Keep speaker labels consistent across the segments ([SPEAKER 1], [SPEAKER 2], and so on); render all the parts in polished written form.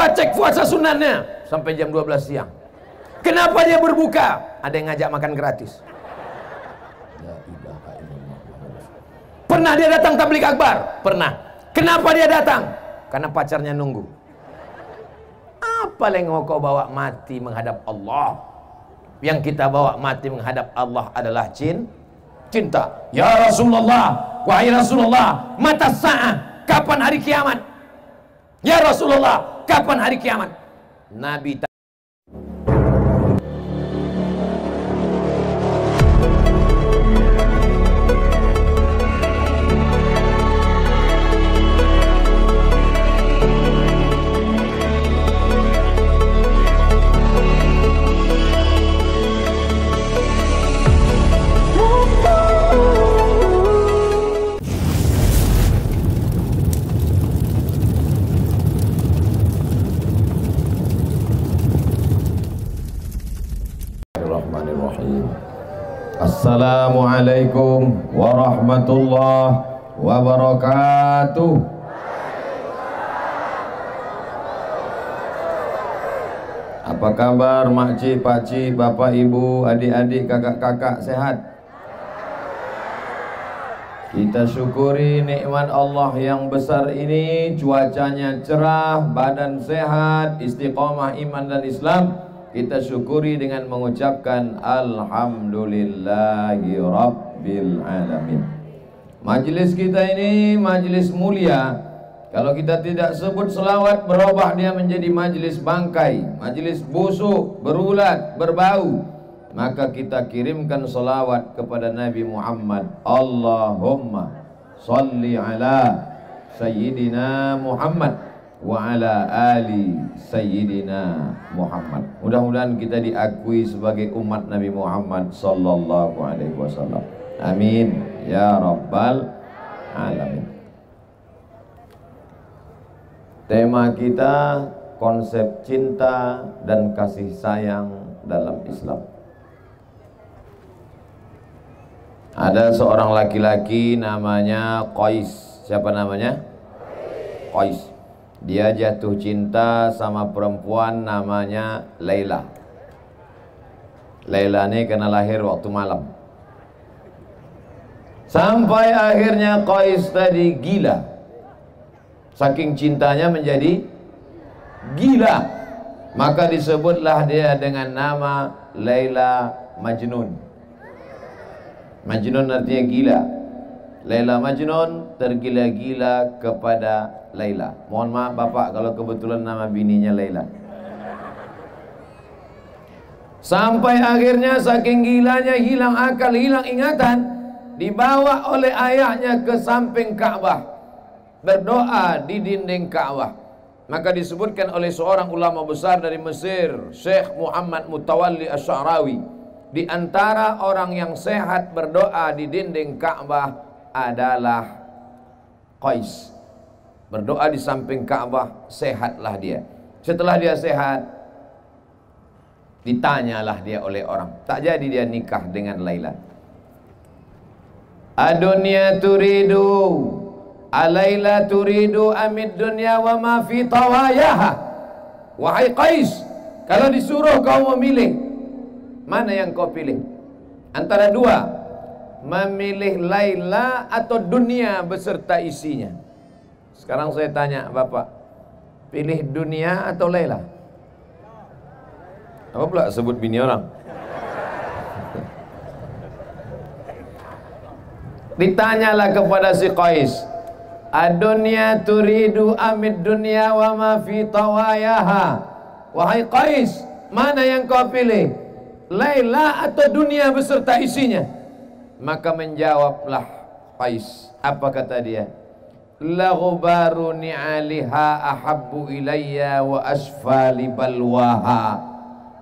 [SPEAKER 1] Kenapa cek puasa sunatnya sampai jam 12 siang? Kenapa dia berbuka? Ada yang ngajak makan gratis. Pernah dia datang tablik akbar? Pernah. Kenapa dia datang? Karena pacarnya nunggu. Apa yang kau bawa mati menghadap Allah? Yang kita bawa mati menghadap Allah adalah cinta. Ya Rasulullah, wahai Rasulullah, mata sa'ah, kapan hari kiamat? Ya Rasulullah, kapan hari kiamat? Nabi Assalamualaikum warahmatullahi wabarakatuh. Apa kabar makcik, pakcik, bapak, ibu, adik-adik, kakak-kakak, sehat? Kita syukuri nikmat Allah yang besar ini. Cuacanya cerah, badan sehat, istiqomah iman dan Islam. Kita syukuri dengan mengucapkan Alhamdulillahi Rabbil Alamin. Majelis kita ini majelis mulia. Kalau kita tidak sebut selawat, berubah dia menjadi majelis bangkai, majelis busuk, berulat, berbau. Maka kita kirimkan selawat kepada Nabi Muhammad. Allahumma salli ala Sayyidina Muhammad wa ala ali Sayyidina Muhammad. Mudah-mudahan kita diakui sebagai umat Nabi Muhammad sallallahu alaihi wasallam. Amin ya rabbal alamin. Tema kita konsep cinta dan kasih sayang dalam Islam. Ada seorang laki-laki namanya Qais. Siapa namanya? Qais. Dia jatuh cinta sama perempuan namanya Laila. Laila ini kena lahir waktu malam. Sampai akhirnya Qais tadi gila. Saking cintanya menjadi gila. Maka disebutlah dia dengan nama Laila Majnun. Majnun artinya gila. Laila Majnun, tergila-gila kepada Laila. Mohon maaf bapak kalau kebetulan nama bininya Laila. Sampai akhirnya saking gilanya hilang akal, hilang ingatan, dibawa oleh ayahnya ke samping Ka'bah, berdoa di dinding Ka'bah. Maka disebutkan oleh seorang ulama besar dari Mesir, Syekh Muhammad Mutawalli Asy'arawi, di antara orang yang sehat berdoa di dinding Ka'bah adalah Qais. Berdoa di samping Ka'bah, sehatlah dia. Setelah dia sehat, ditanyalah dia oleh orang. Tak jadi dia nikah dengan Laila. Adunya turidu, Alaila turidu amid dunya wa ma fi tawayaha. Wahai Qais, kalau disuruh kau memilih, mana yang kau pilih? Antara dua, memilih Laila atau dunia beserta isinya. Sekarang saya tanya bapak, pilih dunia atau Laila? Apa pula sebut bini orang? Ditanyalah kepada si Qais, adunya turidu amid dunya wa ma fi tawayaha. Wahai Qais, mana yang kau pilih? Laila atau dunia beserta isinya? Maka menjawablah Qais. Apa kata dia? La ghubaru ni'aliha ahabbu ilayya wa asfali balwaha.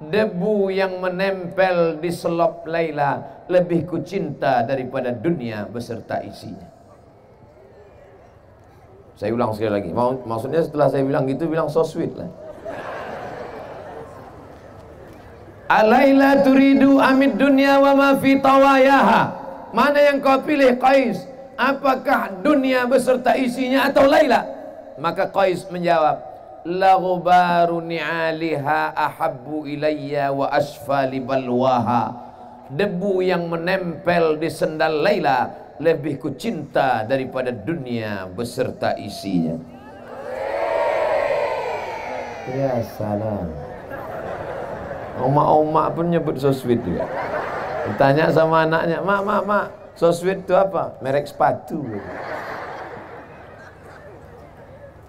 [SPEAKER 1] Debu yang menempel di selop Laila lebih kucinta daripada dunia beserta isinya. Saya ulang sekali lagi. Maksudnya setelah saya bilang gitu, bilang so sweet lah. Alaila turidu amid dunya wa ma fi tawayaha. Mana yang kau pilih Qais? Apakah dunia beserta isinya atau Laila? Maka Qais menjawab, laghbaru ni'aliha ahabbu ilayya wa asfali balwaha. Debu yang menempel di sendal Laila lebih ku cinta daripada dunia beserta isinya. Ya salam. Oma-oma pun nyebut so sweet juga. Ditanya sama anaknya, mak, so sweet itu apa? Merek sepatu.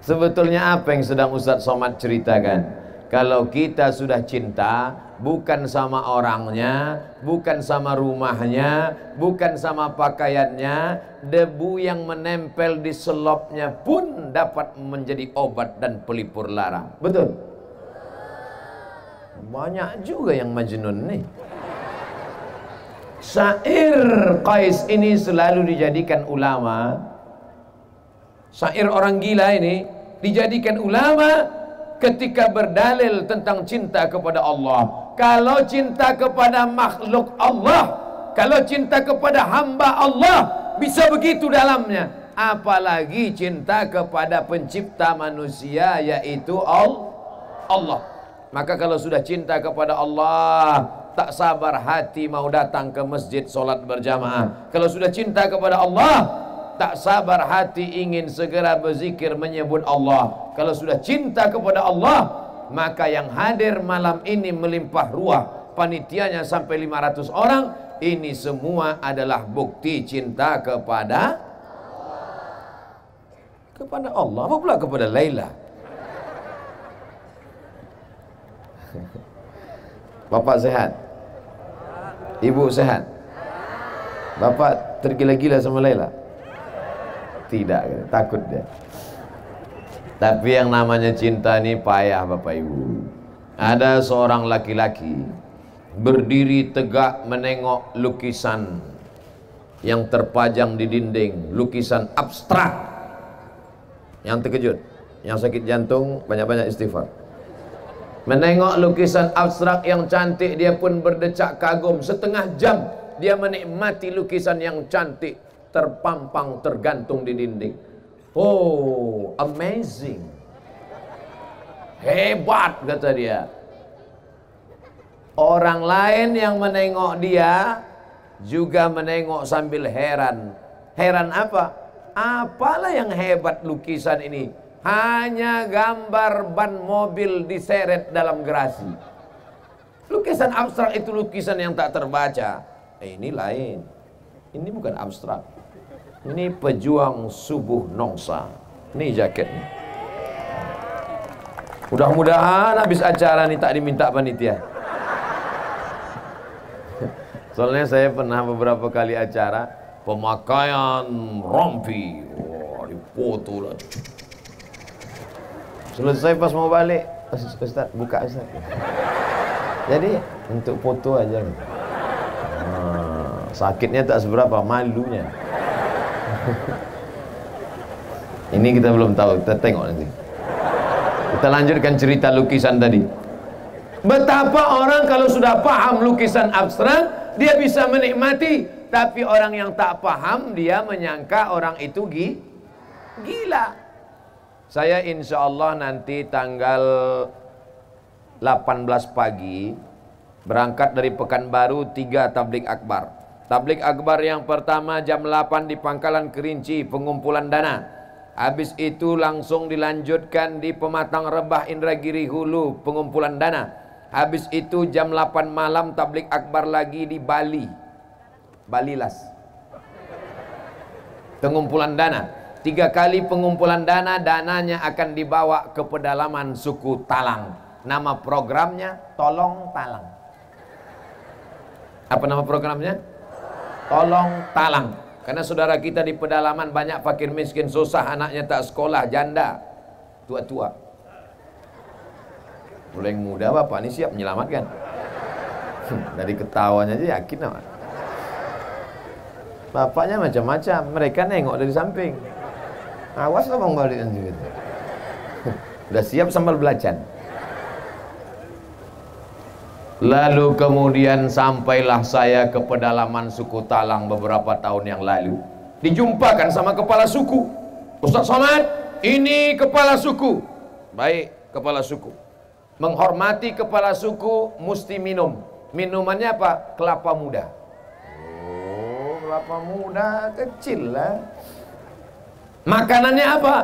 [SPEAKER 1] Sebetulnya apa yang sedang Ustadz Somad ceritakan? Kalau kita sudah cinta, bukan sama orangnya, bukan sama rumahnya, bukan sama pakaiannya, debu yang menempel di selopnya pun dapat menjadi obat dan pelipur lara. Betul? Banyak juga yang majnun nih. Syair Qais ini selalu dijadikan ulama. Syair orang gila ini dijadikan ulama ketika berdalil tentang cinta kepada Allah. Kalau cinta kepada makhluk Allah, kalau cinta kepada hamba Allah, bisa begitu dalamnya. Apalagi cinta kepada pencipta manusia, yaitu Allah. Maka kalau sudah cinta kepada Allah, tak sabar hati mau datang ke masjid solat berjamaah. Kalau sudah cinta kepada Allah, tak sabar hati ingin segera berzikir menyebut Allah. Kalau sudah cinta kepada Allah, maka yang hadir malam ini melimpah ruah, panitianya sampai 500 orang. Ini semua adalah bukti cinta kepada Allah. Apa pula kepada Laila? Bapak sehat? Ibu sehat? Bapak tergila-gila sama Laila? Tidak, takut dia. Tapi yang namanya cinta ini payah Bapak Ibu. Ada seorang laki-laki berdiri tegak menengok lukisan yang terpajang di dinding, lukisan abstrak. Yang terkejut, yang sakit jantung banyak-banyak istighfar. Menengok lukisan abstrak yang cantik, dia pun berdecak kagum. Setengah jam dia menikmati lukisan yang cantik terpampang, tergantung di dinding. Oh, amazing, hebat, kata dia. Orang lain yang menengok dia juga menengok sambil heran. Heran apa? Apalah yang hebat lukisan ini? Hanya gambar ban mobil diseret dalam gerasi. Lukisan abstrak itu lukisan yang tak terbaca. Ini lain. Ini bukan abstrak. Ini pejuang subuh nongsa. Ini jaketnya. Mudah-mudahan habis acara ini tak diminta panitia. Soalnya saya pernah beberapa kali acara pemakaian rompi. Wah, dipoto lah. Selesai pas mau balik, Ustaz, buka Ustaz. Jadi untuk foto aja. Sakitnya tak seberapa, malunya. Ini kita belum tahu, kita tengok nanti. Kita lanjutkan cerita lukisan tadi. Betapa orang kalau sudah paham lukisan abstrak, dia bisa menikmati. Tapi orang yang tak paham, dia menyangka orang itu gila. Saya insya Allah nanti tanggal 18 pagi berangkat dari Pekanbaru 3 tablik akbar. Tablik akbar yang pertama jam 8 di Pangkalan Kerinci, pengumpulan dana. Habis itu langsung dilanjutkan di Pematang Rebah Indragiri Hulu, pengumpulan dana. Habis itu jam 8 malam tablik akbar lagi di Bali, Balilas, pengumpulan dana. 3 kali pengumpulan dana, dananya akan dibawa ke pedalaman suku Talang. Nama programnya Tolong Talang. Apa nama programnya? Tolong Talang. Karena saudara kita di pedalaman banyak fakir miskin, susah, anaknya tak sekolah, janda, tua-tua. Mulai yang muda bapak ini siap menyelamatkan. Dari ketawanya aja yakin apa? Bapaknya macam-macam, mereka nengok dari samping. Awas lah bang balik gitu. Udah siap sambal belacan. Lalu kemudian sampailah saya ke pedalaman suku Talang beberapa tahun yang lalu. Dijumpakan sama kepala suku. Ustaz Somad, ini kepala suku. Baik, kepala suku. Menghormati kepala suku mesti minum. Minumannya apa? Kelapa muda. Oh, kelapa muda kecil lah. Makanannya apa?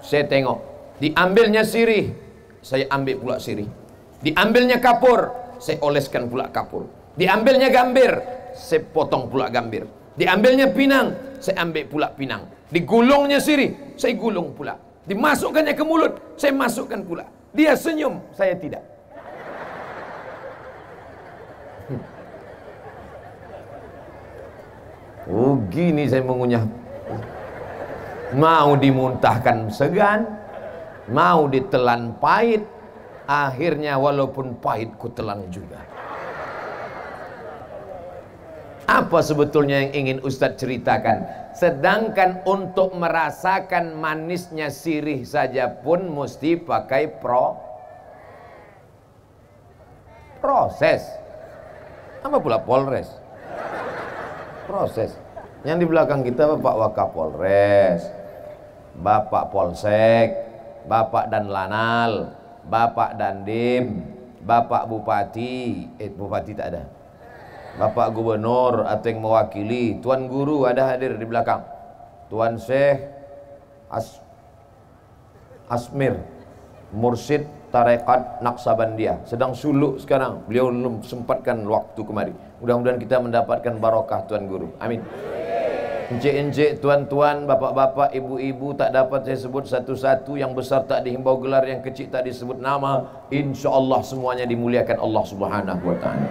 [SPEAKER 1] Saya tengok. Diambilnya sirih, saya ambil pula sirih. Diambilnya kapur, saya oleskan pula kapur. Diambilnya gambir, saya potong pula gambir. Diambilnya pinang, saya ambil pula pinang. Digulungnya sirih, saya gulung pula. Dimasukkannya ke mulut, saya masukkan pula. Dia senyum, saya tidak. Oh, gini saya mengunyah. Mau dimuntahkan segan, mau ditelan pahit, akhirnya walaupun pahit ku telan juga. Apa sebetulnya yang ingin Ustadz ceritakan? Sedangkan untuk merasakan manisnya sirih saja pun mesti pakai proses. Apa pula polres? Proses. Yang di belakang kita Bapak Wakapolres, Bapak Polsek, Bapak Danlanal, Bapak Dandim, Bapak Bupati, Bupati tak ada, Bapak Gubernur atau yang mewakili, Tuan Guru ada hadir di belakang, Tuan Syekh Asmir, Mursyid Tarekat Naqsabandiyah, sedang suluk sekarang, beliau belum sempatkan waktu kemari. Mudah-mudahan kita mendapatkan barokah Tuan Guru, amin. Encik-encik, tuan-tuan, bapak-bapak, ibu-ibu tak dapat saya sebut satu-satu, yang besar tak dihimbau gelar, yang kecil tak disebut nama. Insya Allah semuanya dimuliakan Allah Subhanahu wa ta'ala.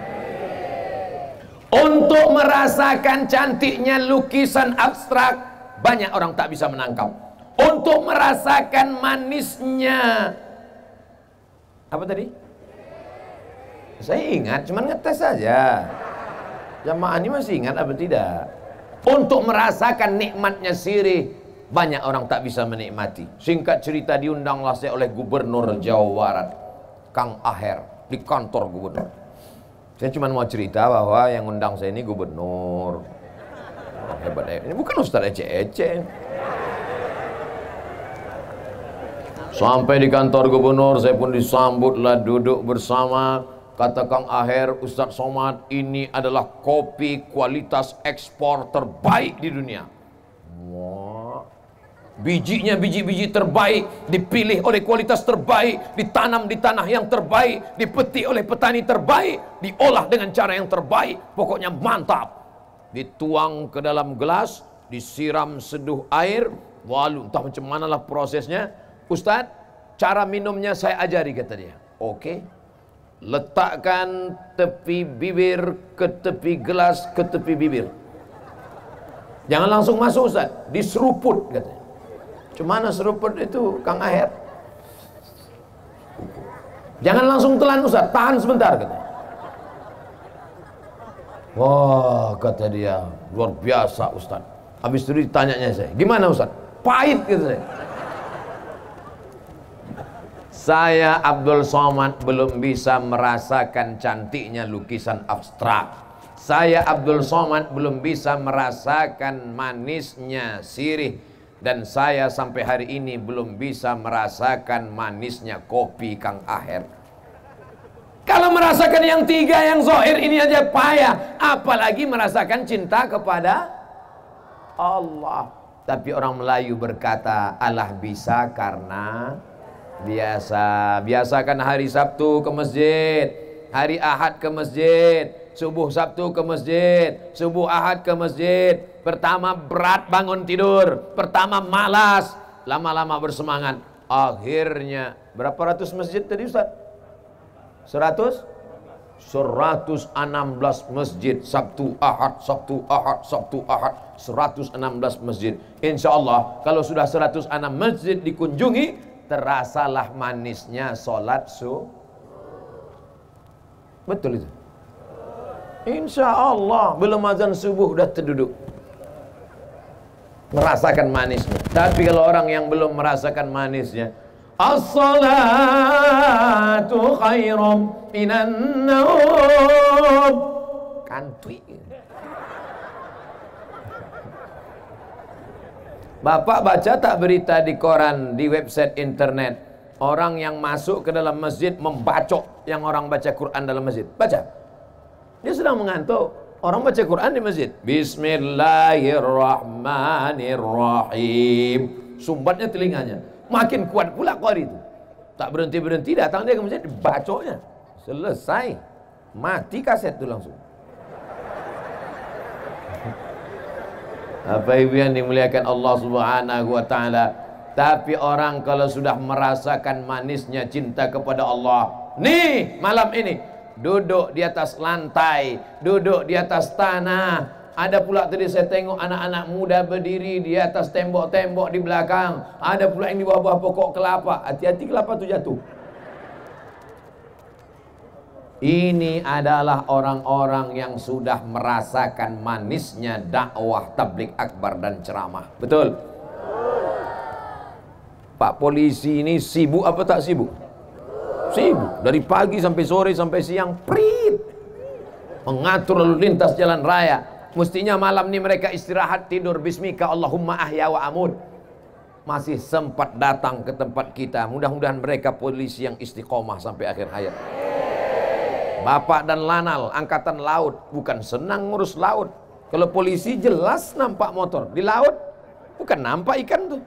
[SPEAKER 1] Untuk merasakan cantiknya lukisan abstrak, banyak orang tak bisa menangkap. Untuk merasakan manisnya, apa tadi? Saya ingat, cuman ngetes saja. Jamaah ini masih ingat apa tidak? Untuk merasakan nikmatnya sirih, banyak orang tak bisa menikmati. Singkat cerita, diundanglah saya oleh Gubernur Jawa Barat, Kang Aher, di kantor gubernur. Saya cuma mau cerita bahwa yang undang saya ini gubernur. Hebat, ini bukan Ustadz ece-ece. Sampai di kantor gubernur, saya pun disambutlah, duduk bersama. Kata Kang Aher, Ustadz Somad, ini adalah kopi kualitas ekspor terbaik di dunia. Wah. Bijinya biji-biji terbaik, dipilih oleh kualitas terbaik, ditanam di tanah yang terbaik, dipetik oleh petani terbaik, diolah dengan cara yang terbaik. Pokoknya mantap. Dituang ke dalam gelas, disiram seduh air, walu entah macam manalah prosesnya. Ustadz, cara minumnya saya ajari, kata dia. Oke. Letakkan tepi bibir ke tepi gelas ke tepi bibir. Jangan langsung masuk Ustaz, diseruput katanya. Cumana seruput itu Kang Aher? Jangan langsung telan Ustaz, tahan sebentar katanya. Wah, kata dia, luar biasa Ustaz. Habis itu ditanyanya saya, gimana Ustaz? Pahit gitu saya. Saya Abdul Somad belum bisa merasakan cantiknya lukisan abstrak. Saya Abdul Somad belum bisa merasakan manisnya sirih. Dan saya sampai hari ini belum bisa merasakan manisnya kopi Kang Aher. Kalau merasakan yang tiga, yang zahir ini aja payah, apalagi merasakan cinta kepada Allah. Tapi orang Melayu berkata, Allah bisa karena biasa. Biasakan hari Sabtu ke masjid, hari Ahad ke masjid, subuh Sabtu ke masjid, subuh Ahad ke masjid. Pertama berat bangun tidur, pertama malas, lama-lama bersemangat. Akhirnya berapa ratus masjid tadi Ustaz? 116 masjid, Sabtu Ahad, Sabtu Ahad, Sabtu Ahad, 116 masjid. Insya Allah kalau sudah 106 masjid dikunjungi, terasalah manisnya sholat betul itu. Insya Allah belum azan subuh udah terduduk merasakan manisnya. Tapi kalau orang yang belum merasakan manisnya, as-salatu khairum minan naum, kantui. Bapak baca tak berita di koran, di website internet, orang yang masuk ke dalam masjid membacok yang orang baca Quran dalam masjid. Baca. Dia sedang mengantuk. Orang baca Quran di masjid. Bismillahirrahmanirrahim. Sumbatnya telinganya. Makin kuat pula qari itu. Tak berhenti-berhenti datang dia ke masjid, bacoknya. Selesai. Mati kaset itu langsung. Apa ibu yang dimuliakan Allah Subhanahu wa taala. Tapi orang kalau sudah merasakan manisnya cinta kepada Allah, nih malam ini duduk di atas lantai, duduk di atas tanah. Ada pula tadi saya tengok anak-anak muda berdiri di atas tembok-tembok di belakang. Ada pula yang di bawah-bawah pokok kelapa. Hati-hati kelapa itu jatuh. Ini adalah orang-orang yang sudah merasakan manisnya dakwah tabligh akbar dan ceramah. Betul? Pak polisi ini sibuk apa tak sibuk? Sibuk. Dari pagi sampai sore sampai siang, prit. Mengatur lalu lintas jalan raya. Mestinya malam ini mereka istirahat tidur. Bismika Allahumma ahya wa amut. Masih sempat datang ke tempat kita. Mudah-mudahan mereka polisi yang istiqomah sampai akhir hayat. Bapak dan Lanal, angkatan laut, bukan senang ngurus laut. Kalau polisi jelas nampak motor. Di laut, bukan nampak ikan tuh.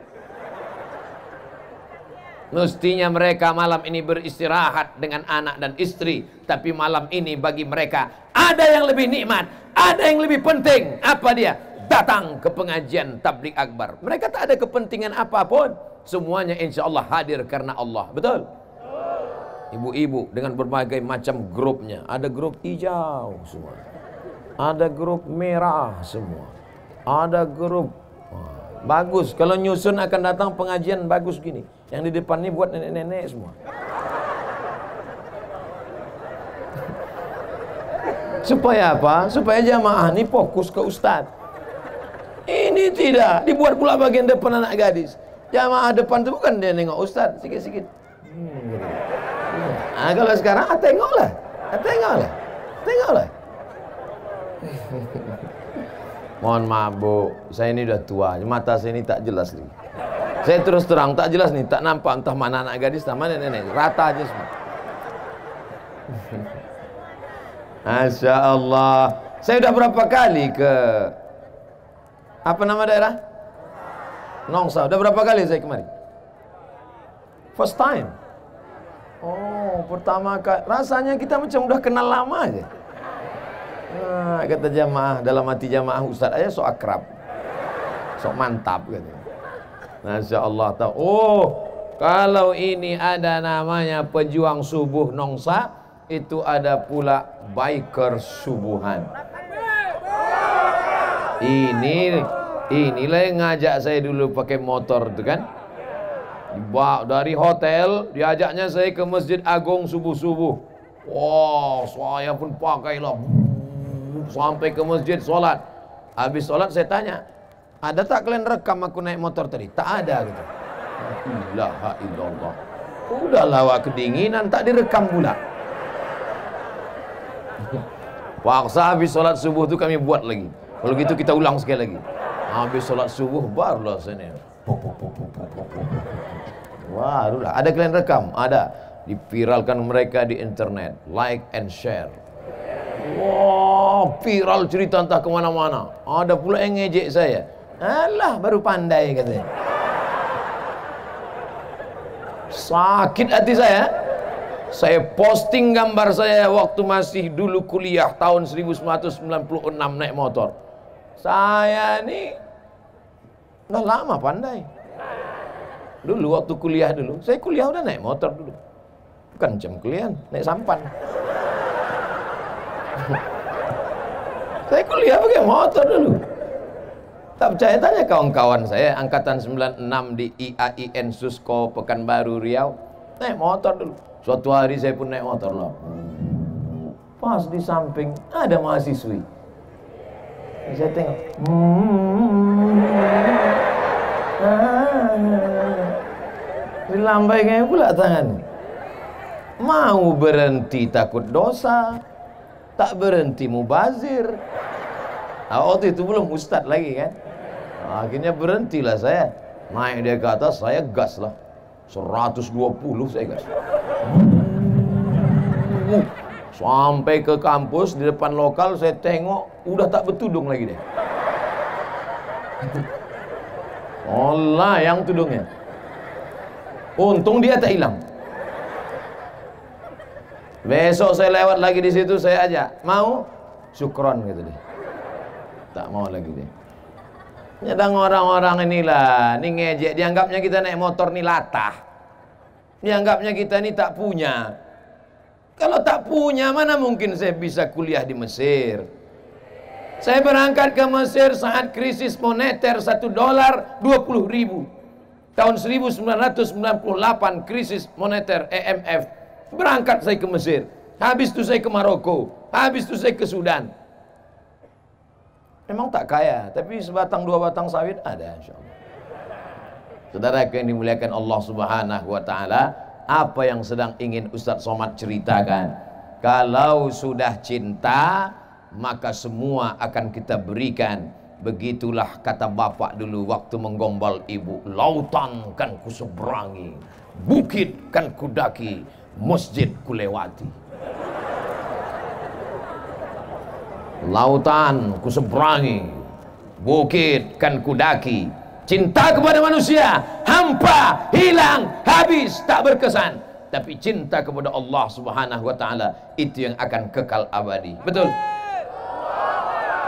[SPEAKER 1] Mestinya mereka malam ini beristirahat dengan anak dan istri. Tapi malam ini bagi mereka ada yang lebih nikmat, ada yang lebih penting. Apa dia? Datang ke pengajian tabligh akbar. Mereka tak ada kepentingan apapun. Semuanya insya Allah hadir karena Allah. Betul? Ibu-ibu dengan berbagai macam grupnya. Ada grup hijau semua. Ada grup merah semua. Ada grup bagus. Kalau nyusun akan datang pengajian bagus gini. Yang di depan ini buat nenek-nenek semua. Supaya apa? Supaya jamaah ini fokus ke ustaz. Ini tidak. Dibuat pula bagian depan anak gadis. Jamaah depan itu bukan dia nengok ustaz. Sikit-sikit. Nah, kalau sekarang tengoklah. Mohon maaf Bu, saya ini udah tua, mata saya ini tak jelas lagi. Saya terus terang tak jelas nih, tak nampak entah mana anak gadis, entah mana nenek, rata aja semua. Masya Allah. Saya udah berapa kali ke apa nama daerah? Nongsa. Udah berapa kali saya kemari? First time. Oh, pertama kali. Rasanya kita macam udah kenal lama aja. Nah, kata jamaah, dalam hati jamaah Ustaz aja sok akrab, sok mantap gitu. Masya Allah tahu. Oh, kalau ini ada namanya pejuang subuh Nongsa, itu ada pula biker subuhan. Inilah yang ngajak saya dulu pakai motor itu kan. Dari hotel diajaknya saya ke Masjid Agung subuh-subuh. Wah, saya pun pakailah sampai ke masjid sholat. Habis sholat saya tanya, ada tak kalian rekam aku naik motor tadi? Tak ada gitu. La ilaha illallah. Udah lawak kedinginan tak direkam pula. Paksa habis sholat subuh tu kami buat lagi. Kalau gitu kita ulang sekali lagi. Habis sholat subuh barulah sini. Barulah. Ada kalian rekam? Ada. Dipiralkan mereka di internet. Like and share. Wah, viral cerita entah kemana-mana. Ada pula yang ngejek saya. Alah, baru pandai katanya. Sakit hati saya. Saya posting gambar saya waktu masih dulu kuliah tahun 1996 naik motor. Saya ini udah lama pandai. Dulu waktu kuliah dulu, saya kuliah udah naik motor dulu. Bukan jam kuliah, naik sampan. Saya kuliah pakai motor dulu. Tak percaya tanya kawan-kawan saya angkatan 96 di IAIN Susko Pekanbaru Riau, naik motor dulu. Suatu hari saya pun naik motor loh. Pas di samping ada mahasiswi. Saya tengok. Dilambaikan pula tangan. Mau berhenti takut dosa, tak berhenti mubazir. Waktu itu belum ustad lagi kan. Akhirnya berhentilah saya. Naik dia ke atas, saya gas lah. 120 saya guys. Sampai ke kampus, di depan lokal saya tengok udah tak bertudung lagi deh. Allah yang tudungnya. Untung dia tak hilang. Besok saya lewat lagi di situ, saya ajak, mau? Syukron gitu deh. Tak mau lagi deh. Nyadang orang-orang inilah, ini ngejek, dianggapnya kita naik motor nih latah. Dianggapnya kita ini tak punya. Kalau tak punya, mana mungkin saya bisa kuliah di Mesir? Saya berangkat ke Mesir saat krisis moneter $1 20.000. Tahun 1998 krisis moneter IMF. Berangkat saya ke Mesir, habis itu saya ke Maroko, habis itu saya ke Sudan. Memang tak kaya, tapi sebatang dua batang sawit ada, insyaallah. Saudara yang dimuliakan Allah Subhanahu wa taala, apa yang sedang ingin Ustaz Somad ceritakan? Kalau sudah cinta, maka semua akan kita berikan. Begitulah kata bapak dulu waktu menggombal ibu. Lautan kan kuseberangi, bukit kan kudaki, masjid kulewati. Lautan kuseberangi, bukit kan kudaki. Cinta kepada manusia hampa, hilang, habis, tak berkesan. Tapi cinta kepada Allah Subhanahu wa taala itu yang akan kekal abadi. Betul?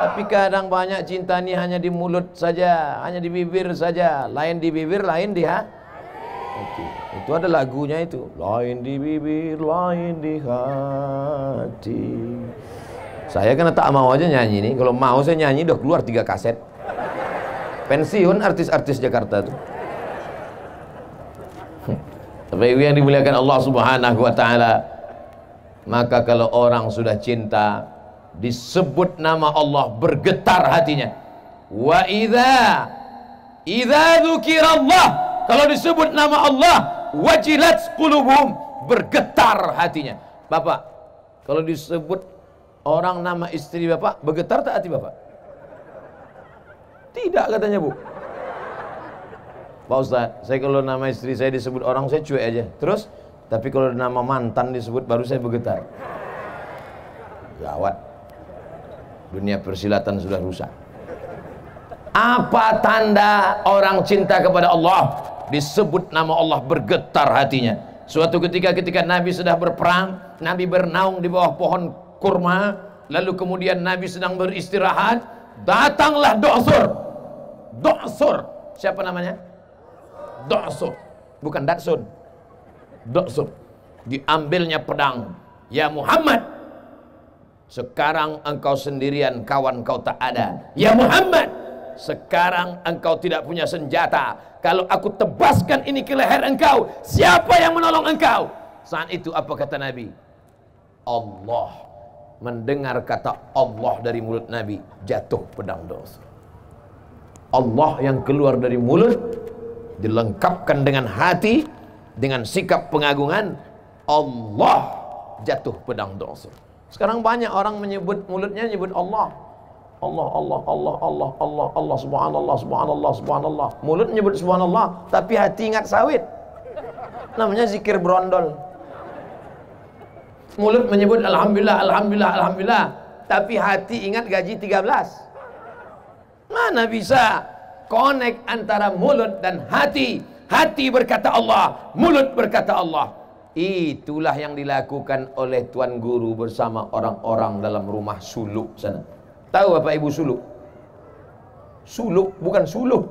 [SPEAKER 1] Tapi kadang banyak cinta ini hanya di mulut saja, hanya di bibir saja. Lain di bibir, lain di hati. Itu ada lagunya itu. Lain di bibir, lain di hati. Saya kan tak mau aja nyanyi nih. Kalau mau saya nyanyi udah keluar 3 kaset. Pensiun artis-artis Jakarta tuh. Tapi yang dimuliakan Allah Subhanahu wa taala, maka kalau orang sudah cinta, disebut nama Allah bergetar hatinya. Wa idza dzukirallah, kalau disebut nama Allah, wajilat qulubuhum, bergetar hatinya. Bapak, kalau disebut orang nama istri Bapak, bergetar tak hati Bapak? Tidak katanya Bu. Pak Ustaz, saya kalau nama istri saya disebut orang saya cuek aja. Terus, tapi kalau nama mantan disebut baru saya bergetar. Gawat. Dunia persilatan sudah rusak. Apa tanda orang cinta kepada Allah? Disebut nama Allah bergetar hatinya. Suatu ketika Nabi sedang berperang, Nabi bernaung di bawah pohon kurma, lalu kemudian Nabi sedang beristirahat, datanglah Do'sur. Siapa namanya? Do'sur. Bukan Datsun. Do'sur. Diambilnya pedang. Ya Muhammad, sekarang engkau sendirian, kawan kau tak ada. Ya Muhammad, sekarang engkau tidak punya senjata. Kalau aku tebaskan ini ke leher engkau, siapa yang menolong engkau? Saat itu apa kata Nabi? Allah. Mendengar kata Allah dari mulut Nabi, jatuh pedang Do'sur. Allah yang keluar dari mulut dilengkapkan dengan hati, dengan sikap pengagungan. Allah, jatuh pedang Do'sur. Sekarang banyak orang menyebut mulutnya nyebut Allah. Allah, subhanallah. Mulut nyebut subhanallah, tapi hati ingat sawit. Namanya zikir brondol. Mulut menyebut alhamdulillah, tapi hati ingat gaji 13. Mana bisa connect antara mulut dan hati? Hati berkata Allah, mulut berkata Allah. Itulah yang dilakukan oleh Tuan Guru bersama orang-orang dalam rumah suluk sana. Tahu Bapak Ibu suluk? Suluk, bukan suluh.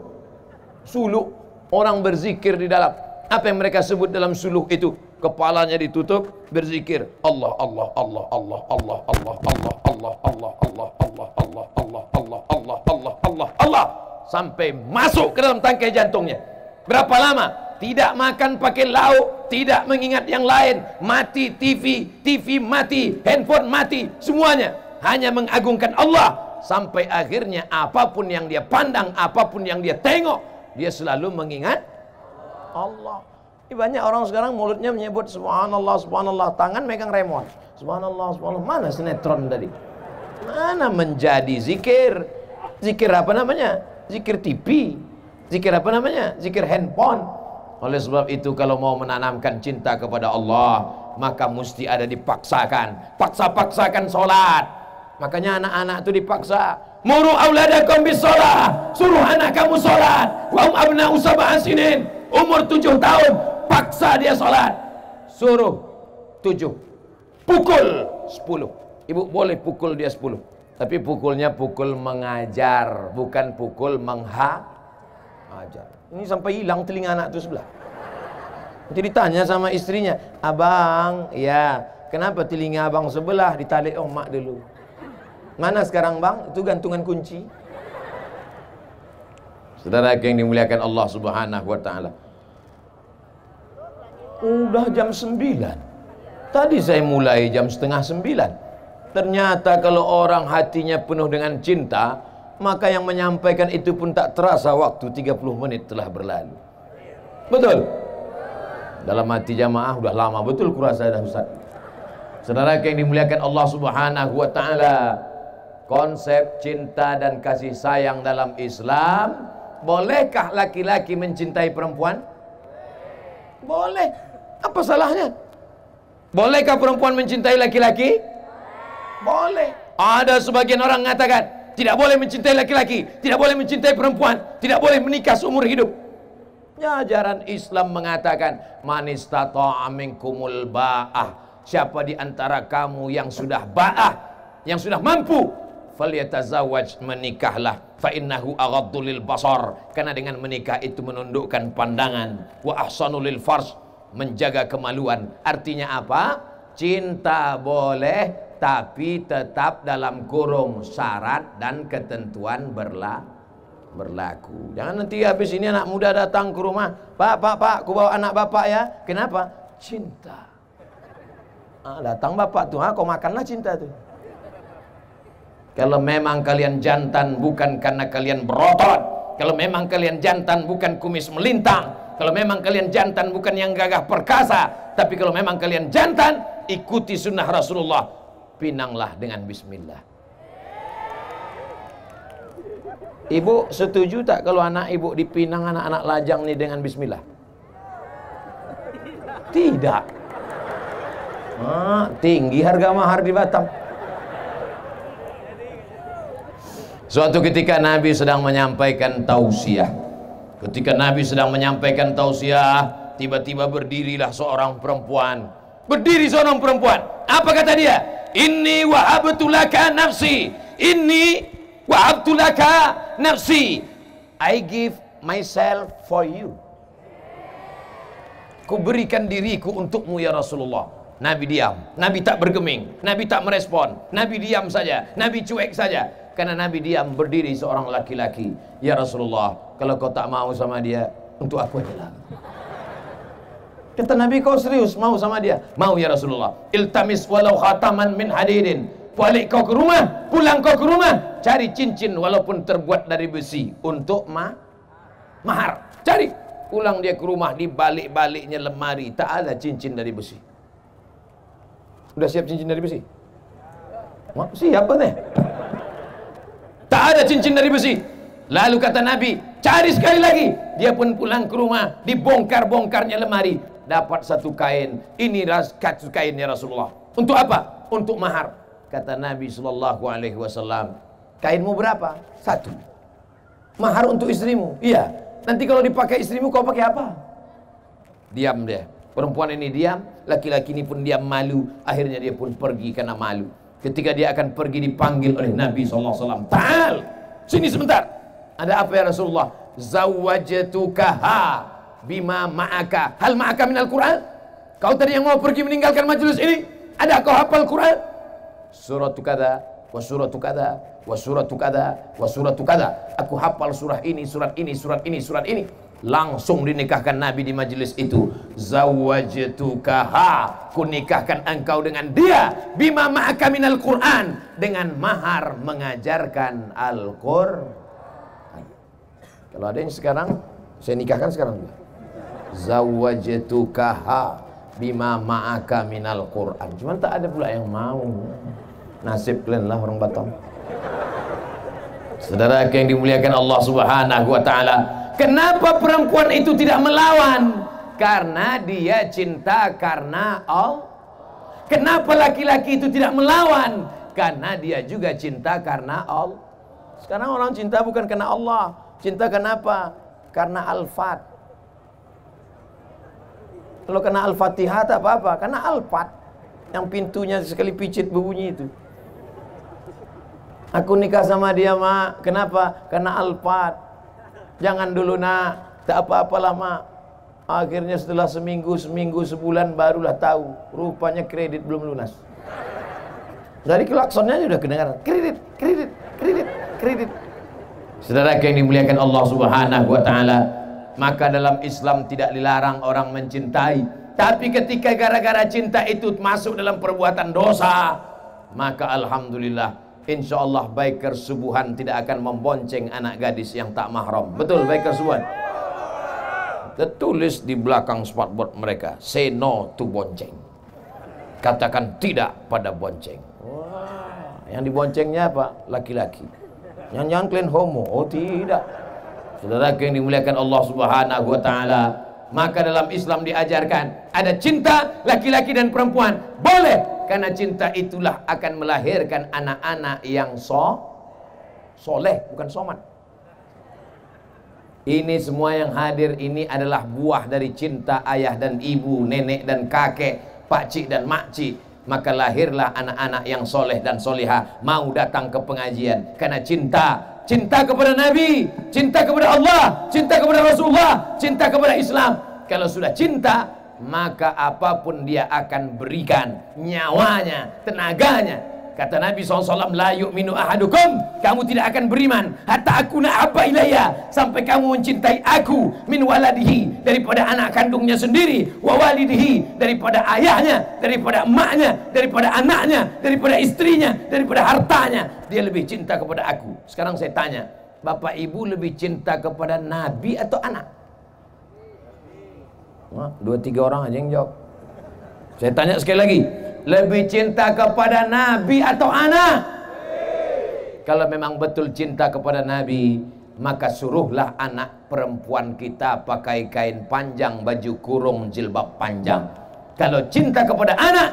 [SPEAKER 1] Suluk, orang berzikir di dalam. Apa yang mereka sebut dalam suluk itu? Kepalanya ditutup, berzikir Allah, Allah, Allah, Allah, Allah, Allah, Allah, Allah, Allah, Allah, Allah, Allah, Allah, Allah, Allah, Allah, Allah, Allah, sampai masuk ke dalam tangkai jantungnya. Berapa lama? Tidak makan pakai lauk, tidak mengingat yang lain, mati TV mati, handphone mati, semuanya hanya mengagungkan Allah. Sampai akhirnya apapun yang dia pandang, apapun yang dia tengok, dia selalu mengingat Allah. Ini banyak orang sekarang mulutnya menyebut subhanallah, subhanallah, tangan megang remote. Subhanallah, subhanallah. Mana sinetron tadi? Mana menjadi zikir? Zikir apa namanya? Zikir TV. Zikir apa namanya? Zikir handphone. Oleh sebab itu kalau mau menanamkan cinta kepada Allah, maka mesti ada dipaksakan. Paksa-paksakan sholat. Makanya anak-anak itu dipaksa. Muru auladakum bis sholat. Suruh anak kamu sholat. Wa abna'u sab'a sinin. Umur 7 tahun. Paksa dia sholat. Suruh 7. Pukul 10. Ibu boleh pukul dia 10. Tapi pukulnya pukul mengajar, bukan pukul menghajar. Ini sampai hilang telinga anak itu sebelah. Jadi ditanya sama istrinya, abang, ya, kenapa telinga abang sebelah? Ditalik mak dulu. Mana sekarang bang? Itu gantungan kunci. Saudara yang dimuliakan Allah Subhanahu wa Ta'ala, udah jam 9. Tadi saya mulai jam setengah 9. Ternyata kalau orang hatinya penuh dengan cinta, maka yang menyampaikan itu pun tak terasa waktu 30 menit telah berlalu. Betul? Dalam hati jamaah udah lama betul kurasa dah Ustaz. Saudara yang dimuliakan Allah Subhanahu wa Ta'ala, konsep cinta dan kasih sayang dalam Islam, bolehkah laki-laki mencintai perempuan? Boleh. Apa salahnya? Bolehkah perempuan mencintai laki-laki? Boleh. Ada sebagian orang mengatakan tidak boleh mencintai laki-laki, tidak boleh mencintai perempuan, tidak boleh menikah seumur hidup. Ya, ajaran Islam mengatakan man istata'a minkumul ba'ah, siapa di antara kamu yang sudah ba'ah, yang sudah mampu, falyatazawwaj, menikahlah, fa innahu aghaddu lil basar, karena dengan menikah itu menundukkan pandangan, wa ahsanu lil farj, menjaga kemaluan. Artinya apa? Cinta boleh, tapi tetap dalam kurung syarat dan ketentuan berlaku. Jangan nanti habis ini anak muda datang ke rumah, Pak, aku bawa anak bapak ya. Kenapa? Cinta. Datang bapak tuh, kau makanlah cinta tuh. Kalau memang kalian jantan bukan karena kalian berotot, kalau memang kalian jantan bukan kumis melintang, kalau memang kalian jantan bukan yang gagah perkasa, tapi kalau memang kalian jantan, ikuti sunnah Rasulullah, pinanglah dengan bismillah. Ibu setuju tak kalau anak ibu dipinang anak-anak lajang nih dengan bismillah? Tidak. Tinggi harga mahar di Batam. Suatu ketika Nabi sedang menyampaikan tausiah. Ketika Nabi sedang menyampaikan tausiah, tiba-tiba berdirilah seorang perempuan. Berdiri seorang perempuan. Apa kata dia? Inni wahabtu laka nafsi. Inni wahabtu laka nafsi. I give myself for you. Ku berikan diriku untukmu ya Rasulullah. Nabi diam. Nabi tak bergeming. Nabi tak merespon. Nabi diam saja. Nabi cuek saja. Karena Nabi diam, berdiri seorang laki-laki. Ya Rasulullah, kalau kau tak mau sama dia, untuk aku aja lah. Kata Nabi, kau serius mau sama dia? Mau ya Rasulullah. Iltamis walau khataman min hadidin. Balik kau ke rumah, pulang kau ke rumah, cari cincin walaupun terbuat dari besi untuk mahar. Cari. Pulang dia ke rumah, di balik-baliknya lemari tak ada cincin dari besi. Udah siap cincin dari besi? Siapa nih? Tak ada cincin dari besi. Lalu kata Nabi, cari sekali lagi. Dia pun pulang ke rumah, dibongkar-bongkarnya lemari, dapat satu kain. Ini satu kain ya Rasulullah. Untuk apa? Untuk mahar. Kata Nabi SAW, kainmu berapa? 1. Mahar untuk istrimu? Iya. Nanti kalau dipakai istrimu, kau pakai apa? Diam dia. Perempuan ini diam, laki-laki ini pun diam, malu. Akhirnya dia pun pergi karena malu. Ketika dia akan pergi, dipanggil oleh Nabi SAW. Ta'al, sini sebentar. Ada apa ya Rasulullah? Zawwajtukaha bima ma'aka. Hal ma'aka minal Quran? Kau tadi yang mau pergi meninggalkan majelis ini, ada kau hafal Quran? Suratu kada, wa suratu kada, wa suratu kada, wa suratu kada. Aku hafal surah ini, surat ini, surat ini, surat ini. Langsung dinikahkan Nabi di majelis itu. Zawwajtukaha, ku nikahkan engkau dengan dia, bima ma'aka minal Quran, dengan mahar mengajarkan Al-Qur'an. Kalau ada yang sekarang, saya nikahkan sekarang juga. Zawwajtukaha bima ma'aka minal Quran. Cuman tak ada pula yang mau. Nasib kalian lah orang Batam. Saudara yang dimuliakan Allah Subhanahu wa Ta'ala, kenapa perempuan itu tidak melawan? Karena dia cinta karena Allah. Kenapa laki-laki itu tidak melawan? Karena dia juga cinta karena Allah. Sekarang orang cinta bukan karena Allah. Cinta kenapa? Karena Al-Fat. Kalau kena Al-Fatihah tak apa-apa. Karena Al-Fat, yang pintunya sekali picit berbunyi itu. Aku nikah sama dia, mak. Kenapa? Karena Al-Fat. Jangan dulu, nak. Tak apa-apalah, mak. Akhirnya setelah seminggu, sebulan barulah tahu. Rupanya kredit belum lunas. Dari klaksonnya sudah kedengaran. Kredit, kredit, kredit, kredit. Saudara yang dimuliakan Allah Subhanahu wa taala, maka dalam Islam tidak dilarang orang mencintai. Tapi ketika gara-gara cinta itu masuk dalam perbuatan dosa, maka alhamdulillah, insya Allah biker subuhan tidak akan membonceng anak gadis yang tak mahram. Betul, biker subuhan. Tertulis di belakang spotboard mereka, say no to bonceng. Katakan tidak pada bonceng. Wah, yang diboncengnya apa? Laki-laki. Jangan kalian homo. Oh tidak. Saudara yang dimuliakan Allah Subhanahu wa taala, maka dalam Islam diajarkan ada cinta laki-laki dan perempuan. Boleh, karena cinta itulah akan melahirkan anak-anak yang soleh, bukan somat. Ini semua yang hadir ini adalah buah dari cinta ayah dan ibu, nenek dan kakek, pakcik dan makcik. Maka lahirlah anak-anak yang soleh dan solehah mau datang ke pengajian karena cinta. Cinta kepada Nabi, cinta kepada Allah, cinta kepada Rasulullah, cinta kepada Islam. Kalau sudah cinta, maka apapun dia akan berikan, nyawanya, tenaganya. Kata Nabi SAW, la yu'minu ahadukum, kamu tidak akan beriman hatta akuna habba ilayya, sampai kamu mencintai aku, min waladihi, daripada anak kandungnya sendiri, wa walidihi, daripada ayahnya, daripada emaknya, daripada anaknya, daripada istrinya, daripada hartanya. Dia lebih cinta kepada aku. Sekarang saya tanya, bapak ibu lebih cinta kepada Nabi atau anak? Wah, 2-3 orang aja yang jawab. Saya tanya sekali lagi, lebih cinta kepada Nabi atau anak? Kalau memang betul cinta kepada Nabi, maka suruhlah anak perempuan kita pakai kain panjang, baju kurung, jilbab panjang. Kalau cinta kepada anak,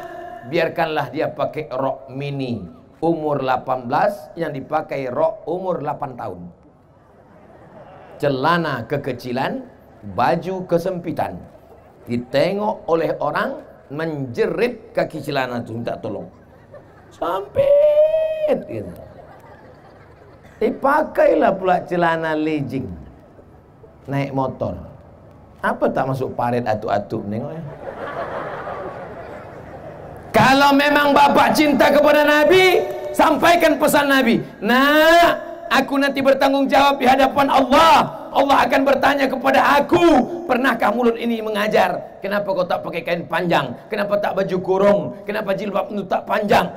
[SPEAKER 1] biarkanlah dia pakai rok mini umur 18 yang dipakai rok umur 8 tahun. Celana kekecilan, baju kesempitan. Ditengok oleh orang, menjerit kaki celana itu minta tolong sampai gitu. Dipakailah pula celana legging naik motor. Apa tak masuk paret atu-atu nengoknya. Kalau memang bapak cinta kepada Nabi, sampaikan pesan Nabi. Nah, aku nanti bertanggung jawab di hadapan Allah. Allah akan bertanya kepada aku, pernahkah mulut ini mengajar? Kenapa kau tak pakai kain panjang? Kenapa tak baju kurung? Kenapa jilbab itu tak panjang?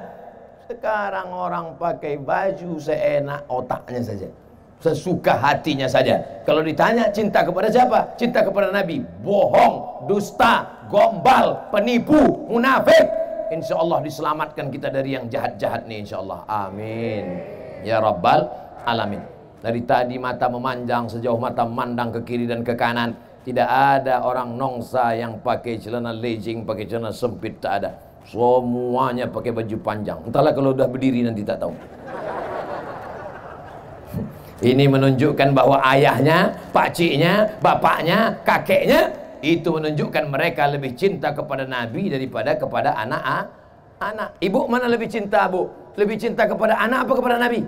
[SPEAKER 1] Sekarang orang pakai baju seenak otaknya saja, sesuka hatinya saja. Kalau ditanya cinta kepada siapa? Cinta kepada Nabi. Bohong, dusta, gombal, penipu, munafik. Insya Allah diselamatkan kita dari yang jahat-jahat nih, insya Allah. Amin ya rabbal alamin. Dari tadi mata memanjang sejauh mata memandang ke kiri dan ke kanan. Tidak ada orang nongsa yang pakai celana legging, pakai celana sempit, tak ada. Semuanya pakai baju panjang. Entahlah kalau udah berdiri nanti tak tahu. Ini menunjukkan bahwa ayahnya, pakciknya, bapaknya, kakeknya, itu menunjukkan mereka lebih cinta kepada Nabi daripada kepada anak. Ibu mana lebih cinta, Bu? Lebih cinta kepada anak apa kepada Nabi?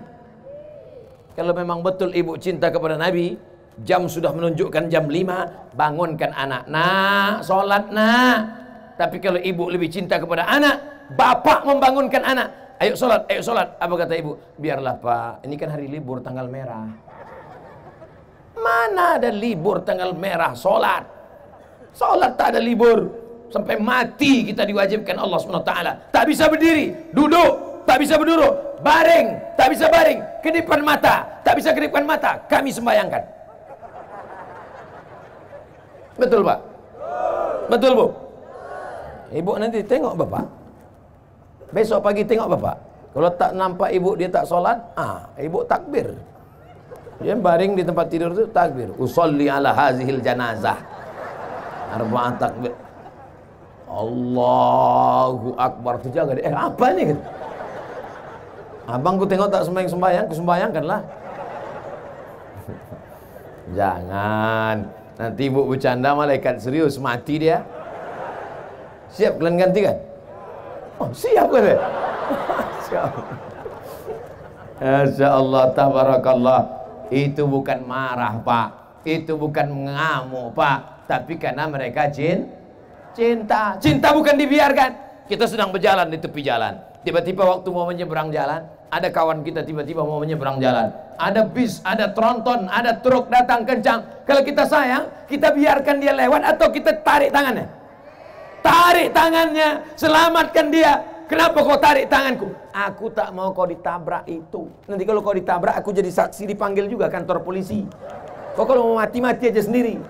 [SPEAKER 1] Kalau memang betul ibu cinta kepada Nabi, jam sudah menunjukkan jam 5, bangunkan anak. Nak, sholat nak. Tapi kalau ibu lebih cinta kepada anak, bapak membangunkan anak. Ayo sholat, ayo sholat. Apa kata ibu? Biarlah pak, ini kan hari libur tanggal merah. Mana ada libur tanggal merah sholat? Sholat tak ada libur. Sampai mati kita diwajibkan Allah SWT. Tak bisa berdiri, duduk. Tak bisa berduduk, baring, tak bisa baring, kedipan mata, tak bisa kedipan mata, kami sembayangkan. Betul Pak? Betul Bu? Ibu nanti tengok Bapak. Besok pagi tengok Bapak. Kalau tak nampak ibu dia tak sholat, ibu takbir. Dia baring di tempat tidur itu takbir. Usolli ala hazihil janazah. Arba'at takbir. Allahu Akbar. Tuh jaga deh. Apa ini? Abang ku tengok tak sembahyang, ku sembahyangkanlah. Jangan. Nanti ibu bercanda malaikat serius mati dia. Siap kalian gantikan? Oh, siap kan? Siap. Masya Allah, tabarakallah. Itu bukan marah, Pak. Itu bukan mengamuk, Pak. Tapi karena mereka cinta. Cinta bukan dibiarkan. Kita sedang berjalan di tepi jalan. Tiba-tiba waktu mau menyeberang jalan, ada kawan kita tiba-tiba mau menyeberang jalan. Ada bis, ada tronton, ada truk datang kencang. Kalau kita sayang, kita biarkan dia lewat atau kita tarik tangannya? Tarik tangannya, selamatkan dia. Kenapa kau tarik tanganku? Aku tak mau kau ditabrak itu. Nanti kalau kau ditabrak, aku jadi saksi, dipanggil juga kantor polisi. Kau kalau mau mati-mati aja sendiri.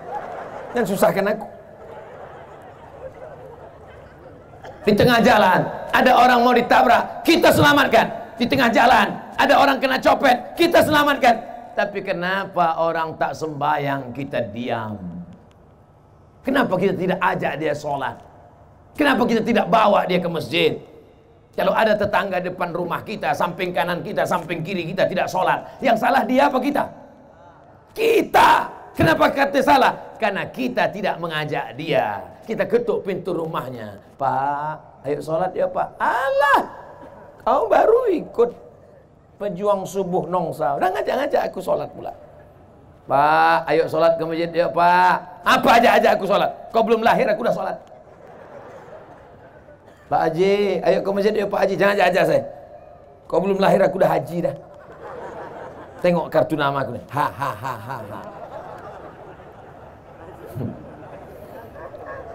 [SPEAKER 1] Dan susahkan aku. Di tengah jalan, ada orang mau ditabrak, kita selamatkan. Di tengah jalan, ada orang kena copet, kita selamatkan. Tapi kenapa orang tak sembahyang, kita diam? Kenapa kita tidak ajak dia sholat? Kenapa kita tidak bawa dia ke masjid? Kalau ada tetangga depan rumah kita, samping kanan kita, samping kiri kita tidak sholat, yang salah dia apa kita? Kita. Kenapa kata salah? Karena kita tidak mengajak dia. Kita ketuk pintu rumahnya. Pak, ayo sholat ya Pak. Alah, kau baru ikut pejuang subuh nongsa, udah ngajak-ngajak aku sholat pula. Pak, ayo sholat ke masjid ya Pak. Apa aja aku sholat? Kau belum lahir aku udah sholat. Pak Haji, ayo ke masjid ya Pak Haji. Jangan ajak saya. Kau belum lahir aku udah haji dah. Tengok kartu nama aku nih. Ha.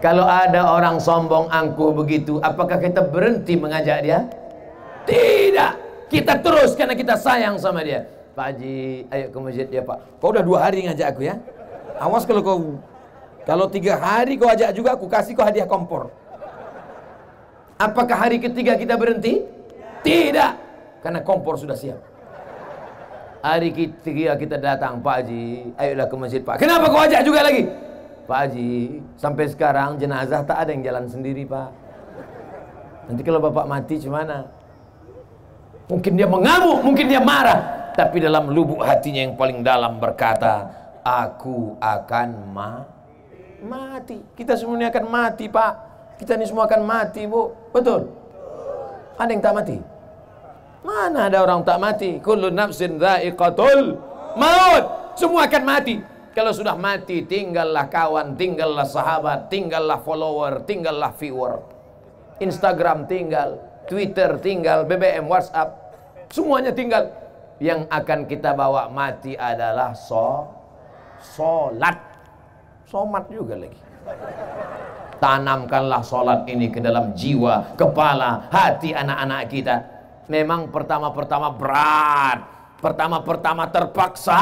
[SPEAKER 1] Kalau ada orang sombong angkuh begitu, apakah kita berhenti mengajak dia? Tidak. Kita terus karena kita sayang sama dia. Pak Haji, ayo ke masjid ya Pak. Kau udah 2 hari ngajak aku ya. Awas kalau 3 hari kau ajak juga, aku kasih kau hadiah kompor. Apakah hari ketiga kita berhenti? Tidak. Karena kompor sudah siap. Hari ketiga kita datang, Pak Haji, ayolah ke masjid Pak. Kenapa kau ajak juga lagi? Pak Haji, sampai sekarang jenazah tak ada yang jalan sendiri Pak. Nanti kalau Bapak mati gimana? Mungkin dia mengamuk, mungkin dia marah, tapi dalam lubuk hatinya yang paling dalam berkata, aku akan mati. Kita semuanya akan mati Pak. Kita ini semua akan mati Bu. Betul? Ada yang tak mati? Mana ada orang tak mati? Kullu nafsin dha'iqatul maut. Semua akan mati. Kalau sudah mati, tinggallah kawan, tinggallah sahabat, tinggallah follower, tinggallah viewer. Instagram tinggal, Twitter tinggal, BBM, WhatsApp, semuanya tinggal. Yang akan kita bawa mati adalah sholat. Somat juga lagi. Tanamkanlah sholat ini ke dalam jiwa, kepala, hati anak-anak kita. Memang pertama-pertama berat, pertama-pertama terpaksa,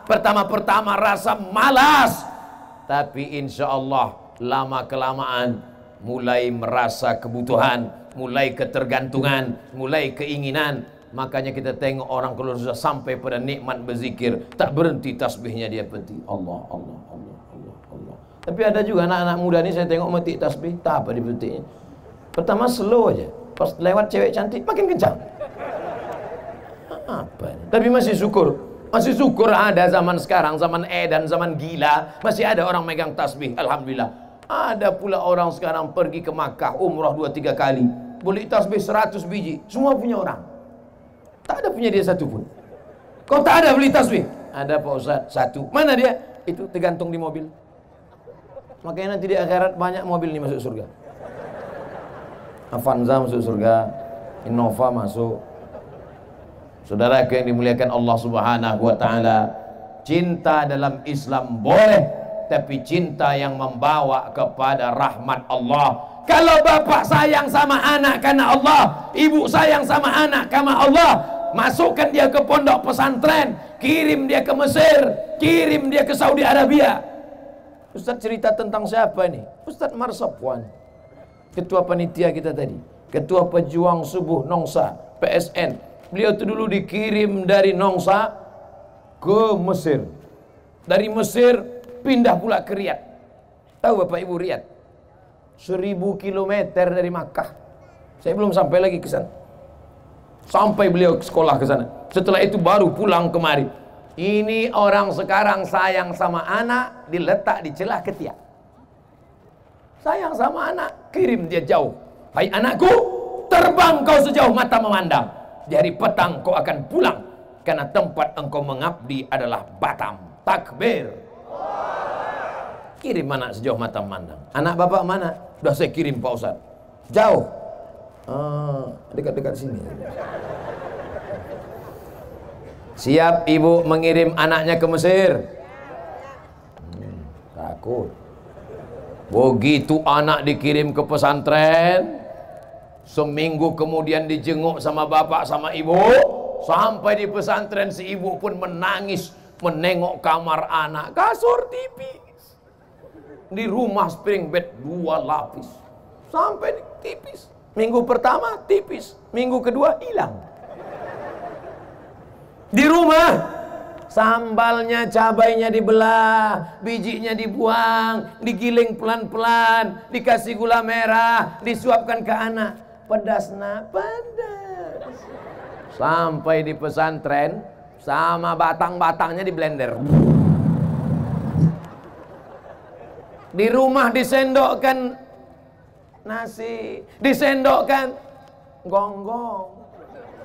[SPEAKER 1] pertama-pertama rasa malas, tapi insya Allah lama-kelamaan mulai merasa kebutuhan, mulai ketergantungan, mulai keinginan. Makanya kita tengok orang kalau sudah sampai pada nikmat berzikir, tak berhenti tasbihnya dia penting. Allah. Tapi ada juga anak-anak muda ini saya tengok metik tasbih, tak apa dipetiknya. Pertama slow aja, pas lewat cewek cantik makin kencang. Apa ini? Tapi masih syukur ada zaman sekarang, zaman dan zaman gila, masih ada orang megang tasbih, alhamdulillah. Ada pula orang sekarang pergi ke Makkah umrah 2-3 kali, beli tasbih 100 biji, semua punya orang, tak ada punya dia satu pun. Kau tak ada beli tasbih? Ada Pak Ustaz, 1. Mana dia? Itu tergantung di mobil. Makanya nanti di akhirat banyak mobil ini masuk surga. Avanza masuk surga, Innova masuk. Saudara yang dimuliakan Allah Subhanahu wa taala, cinta dalam Islam boleh, tapi cinta yang membawa kepada rahmat Allah. Kalau bapak sayang sama anak karena Allah, ibu sayang sama anak karena Allah, masukkan dia ke pondok pesantren, kirim dia ke Mesir, kirim dia ke Saudi Arabia. Ustaz cerita tentang siapa ini? Ustaz Marsapwan, ketua panitia kita tadi, ketua pejuang subuh Nongsa, PSN. Beliau itu dulu dikirim dari Nongsa ke Mesir. Dari Mesir pindah pula ke Riyadh. Tahu Bapak Ibu Riyadh? 1000 kilometer dari Makkah. Saya belum sampai lagi ke sana. Sampai beliau sekolah ke sana. Setelah itu baru pulang kemari. Ini orang sekarang sayang sama anak, diletak di celah ketiak. Sayang sama anak, kirim dia jauh. Hai anakku, terbang kau sejauh mata memandang. Di hari petang kau akan pulang, karena tempat engkau mengabdi adalah Batam. Takbir. Kirim anak sejauh mata memandang. Anak bapak mana? Sudah saya kirim Pak Ustaz. Jauh. Dekat-dekat sini. Siap ibu mengirim anaknya ke Mesir? Takut. Begitu anak dikirim ke pesantren, seminggu kemudian dijenguk sama bapak sama ibu. Sampai di pesantren si ibu pun menangis menengok kamar anak, kasur tipis. Di rumah spring bed 2 lapis. Sampai tipis. Minggu pertama tipis, minggu kedua hilang. Di rumah sambalnya, cabainya dibelah, bijinya dibuang, digiling pelan-pelan, dikasih gula merah, disuapkan ke anak. Pedas nak, pedas. Sampai di pesantren, sama batang-batangnya di blender. Di rumah disendokkan nasi, disendokkan gonggong,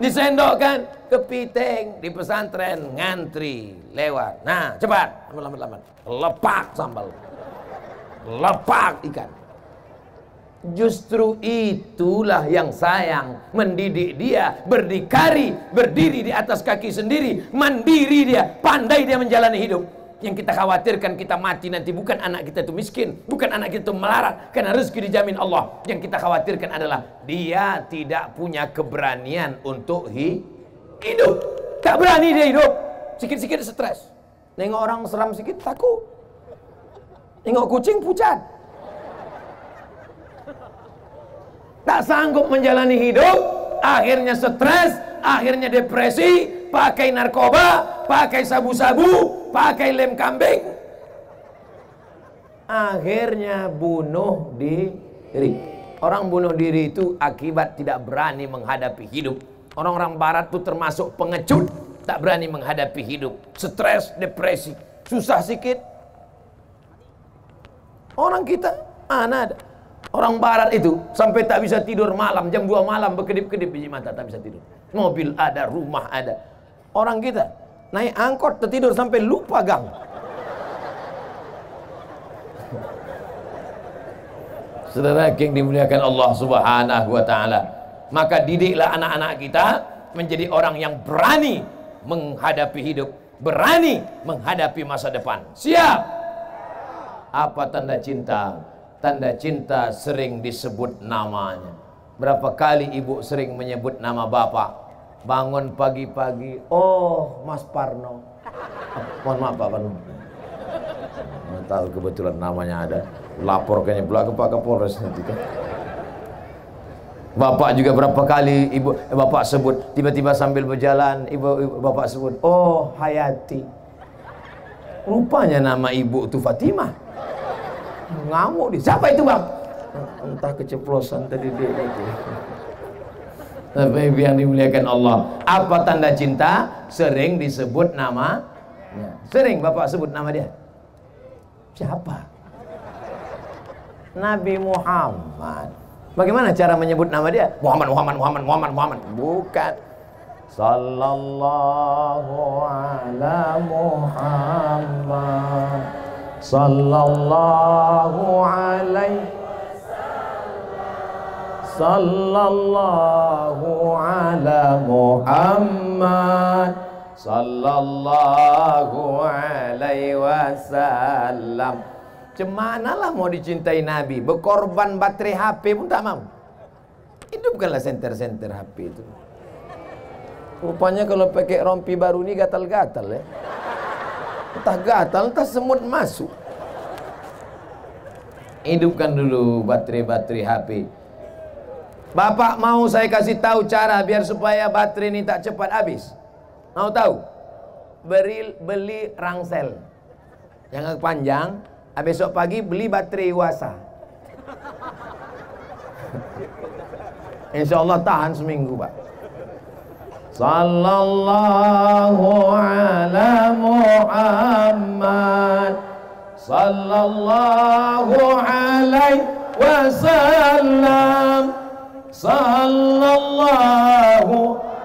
[SPEAKER 1] disendokkan kepiting. Di pesantren ngantri lewat. Nah cepat, lambat, lepak sambal, lepak ikan. Justru itulah yang sayang, mendidik dia berdikari, berdiri di atas kaki sendiri, mandiri dia, pandai dia menjalani hidup. Yang kita khawatirkan kita mati nanti bukan anak kita itu miskin, bukan anak kita itu melarat, karena rezeki dijamin Allah. Yang kita khawatirkan adalah dia tidak punya keberanian untuk hidup. Tak berani dia hidup. Sikit-sikit stres. Nengok orang seram sikit takut. Nengok kucing pucat. Tak sanggup menjalani hidup, akhirnya stres, akhirnya depresi, pakai narkoba, pakai sabu-sabu, pakai lem kambing, akhirnya bunuh diri. Orang bunuh diri itu akibat tidak berani menghadapi hidup. Orang-orang barat itu termasuk pengecut, tak berani menghadapi hidup, stres, depresi, susah sikit. Orang kita mana ada. Orang barat itu sampai tak bisa tidur malam, jam 2 malam berkedip-kedip biji mata, tak bisa tidur. Mobil ada, rumah ada. Orang kita naik angkot tertidur sampai lupa gang. Saudara yang dimuliakan Allah Subhanahu wa taala, maka didiklah anak-anak kita menjadi orang yang berani menghadapi hidup, berani menghadapi masa depan. Siap. Apa tanda cinta? Tanda cinta sering disebut namanya. Berapa kali ibu sering menyebut nama bapak? Bangun pagi-pagi, oh Mas Parno. Mohon maaf Pak Parno. Tahu kebetulan namanya ada. Laporkannya pula ke Pak Kapolres nanti kan. Bapak juga berapa kali bapak sebut, tiba-tiba sambil berjalan bapak sebut, oh Hayati. Rupanya nama ibu itu Fatimah. Ngamuk dia. Siapa itu bang? Entah keceplosan tadi dia itu. Tapi yang dimuliakan Allah, apa tanda cinta? Sering disebut nama. Sering bapak sebut nama dia. Siapa? Nabi Muhammad. Bagaimana cara menyebut nama dia? Muhammad. Bukan. Sallallahu ala Muhammad. Sallallahu alaihi. Sallallahu ala Muhammad. Sallallahu alaihi wasallam. Cemanalah mau dicintai Nabi, berkorban baterai HP pun tak mau. Itu bukanlah senter-senter HP itu. Rupanya kalau pakai rompi baru ini gatal-gatal ya. Entah gatal, entah semut masuk. Hidupkan dulu baterai-baterai HP. Bapak mau saya kasih tahu cara biar supaya baterai ini tak cepat habis. Mau tahu? Beli rangsel yang agak panjang, Besok pagi beli baterai Wasa. Insya Allah tahan seminggu, Pak. Sallallahu ala Muhammad, sallallahu alaihi wasallam, sallallahu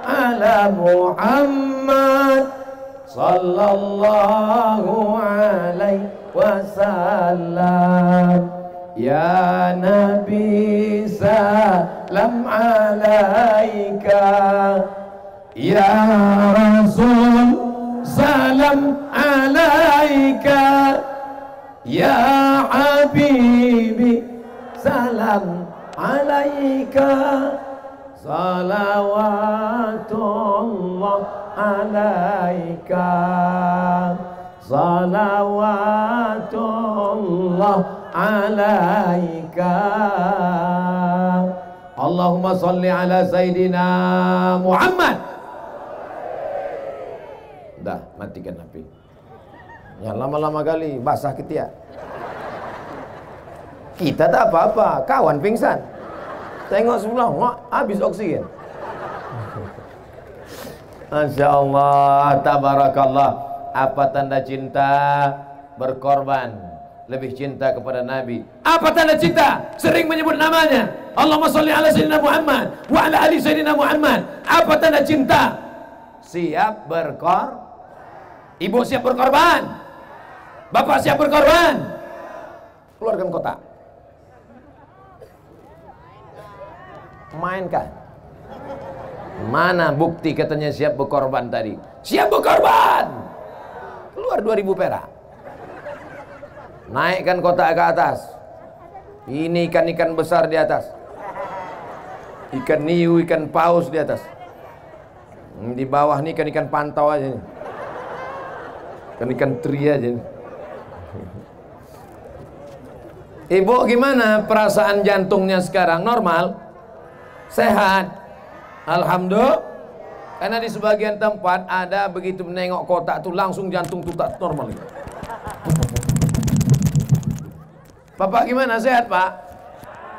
[SPEAKER 1] ala Muhammad, sallallahu alaihi wasallam. Ya Nabi salam alaika, ya Rasul salam alaika, ya Habibi salam alaika, salawatullah alaika, salawatullah alaika. Allahumma salli ala Sayyidina Muhammad. Dah, matikan HP. Ya lama-lama kali basah ketiak. Kita tak apa-apa, kawan pingsan. Tengok sebelah, habis oksigen. Masya Allah, tabarakallah. Apa tanda cinta? Berkorban. Lebih cinta kepada Nabi. Apa tanda cinta? Sering menyebut namanya. Allahumma sholli ala Sayyidina Muhammad wa ala ali Sayyidina Muhammad. Apa tanda cinta? Siap berkorban. Ibu siap berkorban. Bapak siap berkorban. Keluarkan kotak. Mainkan. Mana bukti katanya siap berkorban tadi? Siap berkorban. Keluar 2000 perak. Naikkan kotak ke atas. Ini ikan-ikan besar di atas. Ikan niu, ikan paus di atas. Di bawah nih ikan-ikan pantau aja nih. Ikan-ikan teri aja nih. Ibu gimana perasaan jantungnya sekarang? Normal? Sehat? Alhamdulillah. Karena di sebagian tempat ada begitu menengok kotak tuh langsung jantung tuh tak normal. Bapak gimana? Sehat, Pak?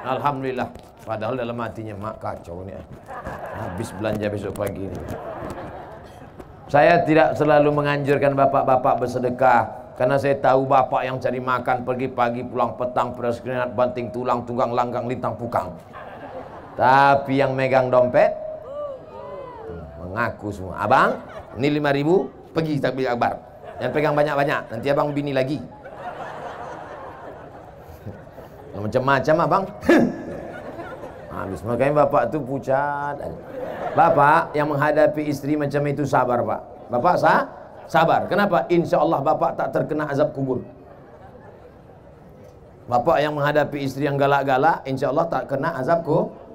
[SPEAKER 1] Alhamdulillah. Padahal dalam hatinya, mak kacau nih. Habis belanja besok pagi ini. Saya tidak selalu menganjurkan bapak-bapak bersedekah, karena saya tahu bapak yang cari makan pergi pagi pulang petang, peras keringat, banting tulang, tunggang langgang, lintang pukang. Tapi yang megang dompet mengaku semua. Abang, ini 5.000, pergi takbir akbar. Jangan pegang banyak-banyak, nanti abang bini lagi. Macam-macam abang. Habis makanya bapak tuh pucat. Bapak yang menghadapi istri macam itu sabar, Pak. Bapak sabar. Kenapa? Insya Allah bapak tak terkena azab kubur. Bapak yang menghadapi istri yang galak-galak, insya Allah tak kena azab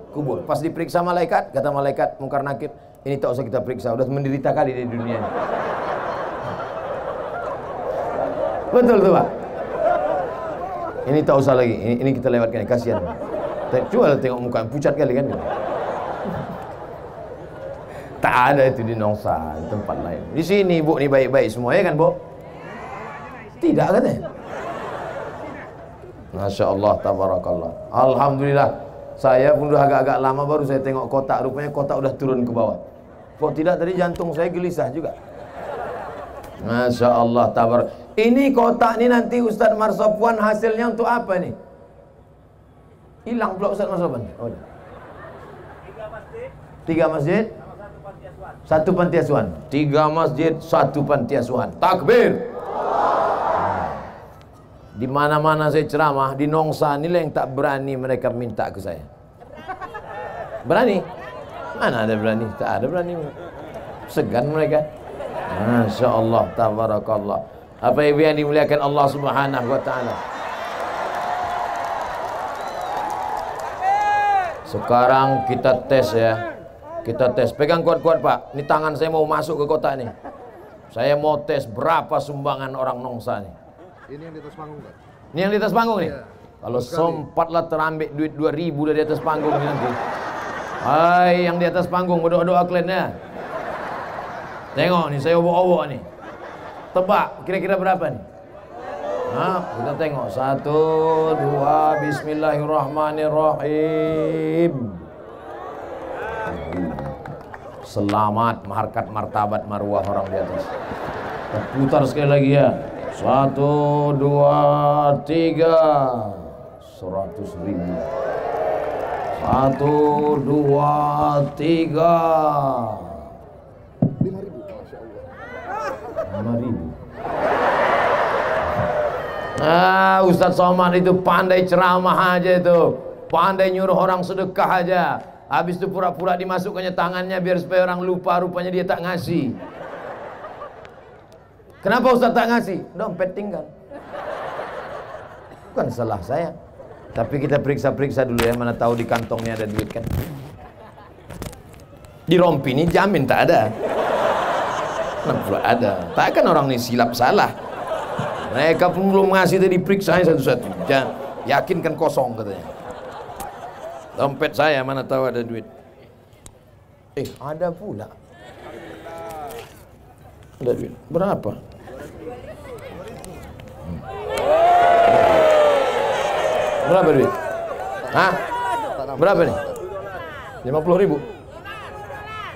[SPEAKER 1] kubur. Pas diperiksa malaikat, kata malaikat Mungkar Nakir, ini tak usah kita periksa, udah menderita kali di dunia ini. Betul tuh, Pak. Ini tak usah lagi, ini kita lewatkan, kasihan. Coba tengok muka pucat kali kan. Tak ada itu di Nongsa, di tempat lain. Di sini Bu ni baik-baik semua ya kan, Bu? Tidak katanya. Masya Allah, tabarakallah. Alhamdulillah. Saya pun udah agak-agak lama baru saya tengok kotak, rupanya kotak udah turun ke bawah. Kok tidak tadi jantung saya gelisah juga. Masya Allah, tabar. Ini kotak ini nanti Ustadz Marsopwan hasilnya untuk apa nih? Hilang pula Ustadz Marsopwan. Oh, 3 masjid, 1 panti asuhan. 3 masjid, 1 panti asuhan. Takbir. Di mana-mana saya ceramah, di Nongsa inilah yang tak berani mereka minta ke saya. Berani? Mana ada berani? Tak ada berani. Segan mereka. Masya Allah, tabarakallah. Apa ibu yang dimuliakan Allah Subhanahu wa ta'ala. Sekarang kita tes ya. Kita tes. Pegang kuat-kuat, Pak. Ini tangan saya mau masuk ke kotak nih. Saya mau tes berapa sumbangan orang Nongsa nih.
[SPEAKER 2] Ini yang di atas panggung, Pak.
[SPEAKER 1] Ini yang di atas panggung nih?
[SPEAKER 2] Iya.
[SPEAKER 1] Kalau sempatlah terambil duit 2.000 dari atas panggung ini nanti. Hai, yang di atas panggung berdoa-doa kliennya. Tengok nih, saya obok-obok nih. Tebak, kira-kira berapa nih? Nah, kita tengok 1, 2, Bismillahirrahmanirrahim. Selamat harkat martabat marwah orang di atas. Kita putar sekali lagi ya. 1, 2, 3. 100.000. 1, 2, 3.
[SPEAKER 2] 5.000. Masya Allah.
[SPEAKER 1] 5.000. Ah, Ustadz Somad itu pandai ceramah aja itu, pandai nyuruh orang sedekah aja. Habis itu pura-pura dimasukkannya tangannya biar supaya orang lupa, rupanya dia tak ngasih. Kenapa Ustadz tak ngasih? Dompet tinggal. Bukan salah saya. Tapi kita periksa-periksa dulu ya, mana tahu di kantongnya ada duit kan. Di rompi ini jamin tak ada. Kenapa ada? Takkan orang ini silap salah. Mereka pun belum ngasih, tadi periksa satu-satu. Yakin kan kosong katanya. Dompet saya mana tahu ada duit. Ada pula. Ada duit. Berapa? Berapa duit? Hah? Berapa nih? 50.000.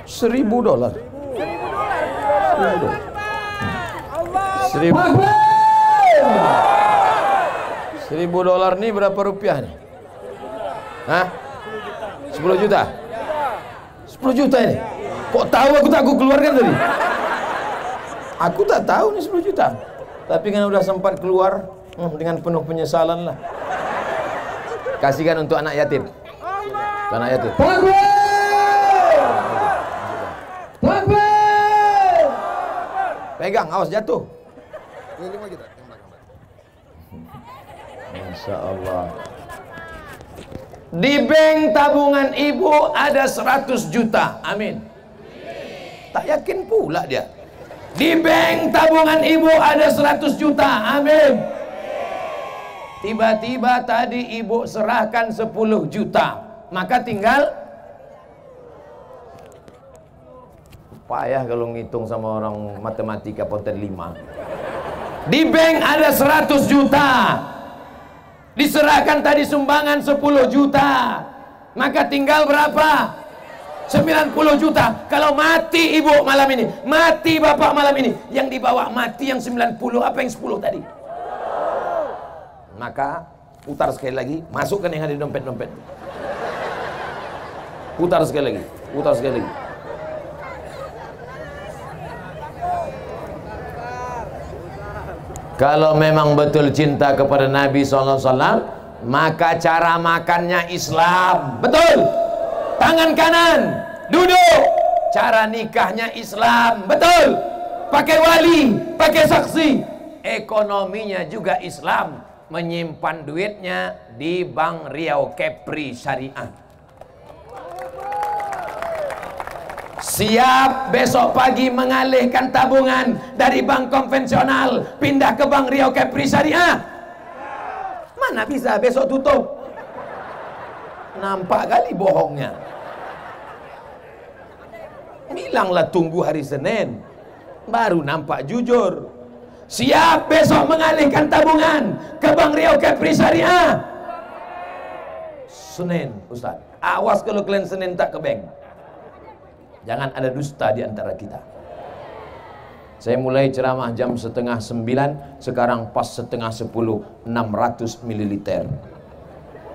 [SPEAKER 1] $1.000. $1.000. $1.000 nih berapa rupiah nih? Hah? 10 juta? 10 juta ini? Kok tahu aku keluarkan tadi? Aku tak tahu nih 10 juta. Tapi kan udah sempat keluar dengan penuh penyesalan lah. Kasihkan untuk anak yatim. Untuk anak yatim. Pegang, awas jatuh.
[SPEAKER 2] Ini 5 juta.
[SPEAKER 1] Masya Allah. Di bank tabungan ibu ada 100 juta. Amin. Tak yakin pula dia. Di bank tabungan ibu ada 100 juta. Amin. Tiba-tiba tadi ibu serahkan 10 juta. Maka tinggal, payah kalau ngitung sama orang matematika ponten 5. Di bank ada 100 juta. Diserahkan tadi sumbangan 10 juta. Maka tinggal berapa? 90 juta. Kalau mati ibu malam ini, mati bapak malam ini, yang dibawa mati yang 90, apa yang 10 tadi? Maka putar sekali lagi, masukkan yang ada di dompet-dompet. Putar sekali lagi, putar sekali lagi. Kalau memang betul cinta kepada Nabi SAW, maka cara makannya Islam. Betul. Tangan kanan, duduk. Cara nikahnya Islam. Betul. Pakai wali, pakai saksi. Ekonominya juga Islam. Menyimpan duitnya di Bank Riau Kepri Syariah. Siap besok pagi mengalihkan tabungan dari bank konvensional pindah ke Bank Riau Kepri Syariah? Mana bisa, besok tutup. Nampak kali bohongnya. Bilanglah tunggu hari Senin, baru nampak jujur. Siap besok mengalihkan tabungan ke Bank Riau Kepri Syariah? Senin, Ustaz. Awas kalau kalian Senin tak ke bank. Jangan ada dusta di antara kita. Saya mulai ceramah jam 8:30, sekarang pas 9:30, 600 ml.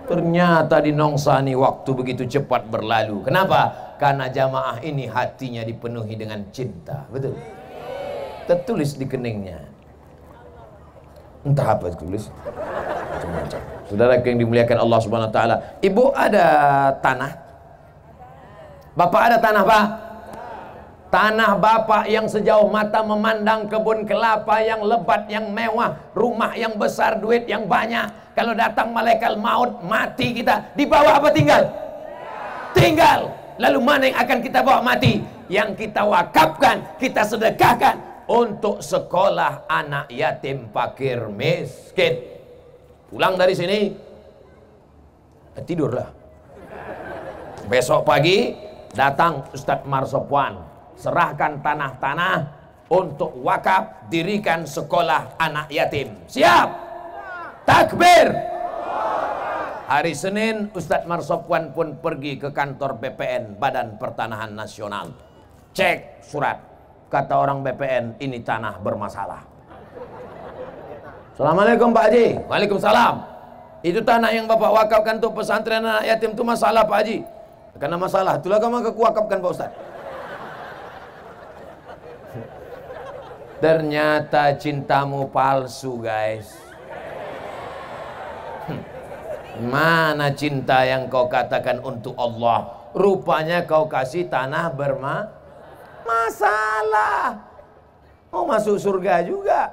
[SPEAKER 1] Ternyata di Nongsani waktu begitu cepat berlalu. Kenapa? Karena jamaah ini hatinya dipenuhi dengan cinta. Betul? Tertulis di keningnya. Entah apa tulis. Macam-macam. Saudara yang dimuliakan Allah Subhanahu wa taala, ibu ada tanah? Bapak ada tanah, Pak? Tanah bapak yang sejauh mata memandang, kebun kelapa yang lebat, yang mewah, rumah yang besar, duit yang banyak. Kalau datang malaikat maut, mati kita, dibawa apa tinggal? Tinggal. Lalu mana yang akan kita bawa mati? Yang kita wakafkan, kita sedekahkan untuk sekolah anak yatim fakir miskin. Pulang dari sini, tidurlah. Besok pagi datang Ustadz Marsopwan, serahkan tanah-tanah untuk wakaf, dirikan sekolah anak yatim. Siap? Takbir. Hari Senin Ustadz Marsopwan pun pergi ke kantor BPN, Badan Pertanahan Nasional. Cek surat, kata orang BPN, ini tanah bermasalah. Assalamualaikum Pak Haji. Waalaikumsalam. Itu tanah yang Bapak wakafkan untuk pesantren anak yatim itu masalah Pak Haji. Karena masalah, itulah kamu kewakafkan Pak Ustadz. Ternyata cintamu palsu guys. Mana cinta yang kau katakan untuk Allah? Rupanya kau kasih tanah bermasalah. Mau masuk surga juga.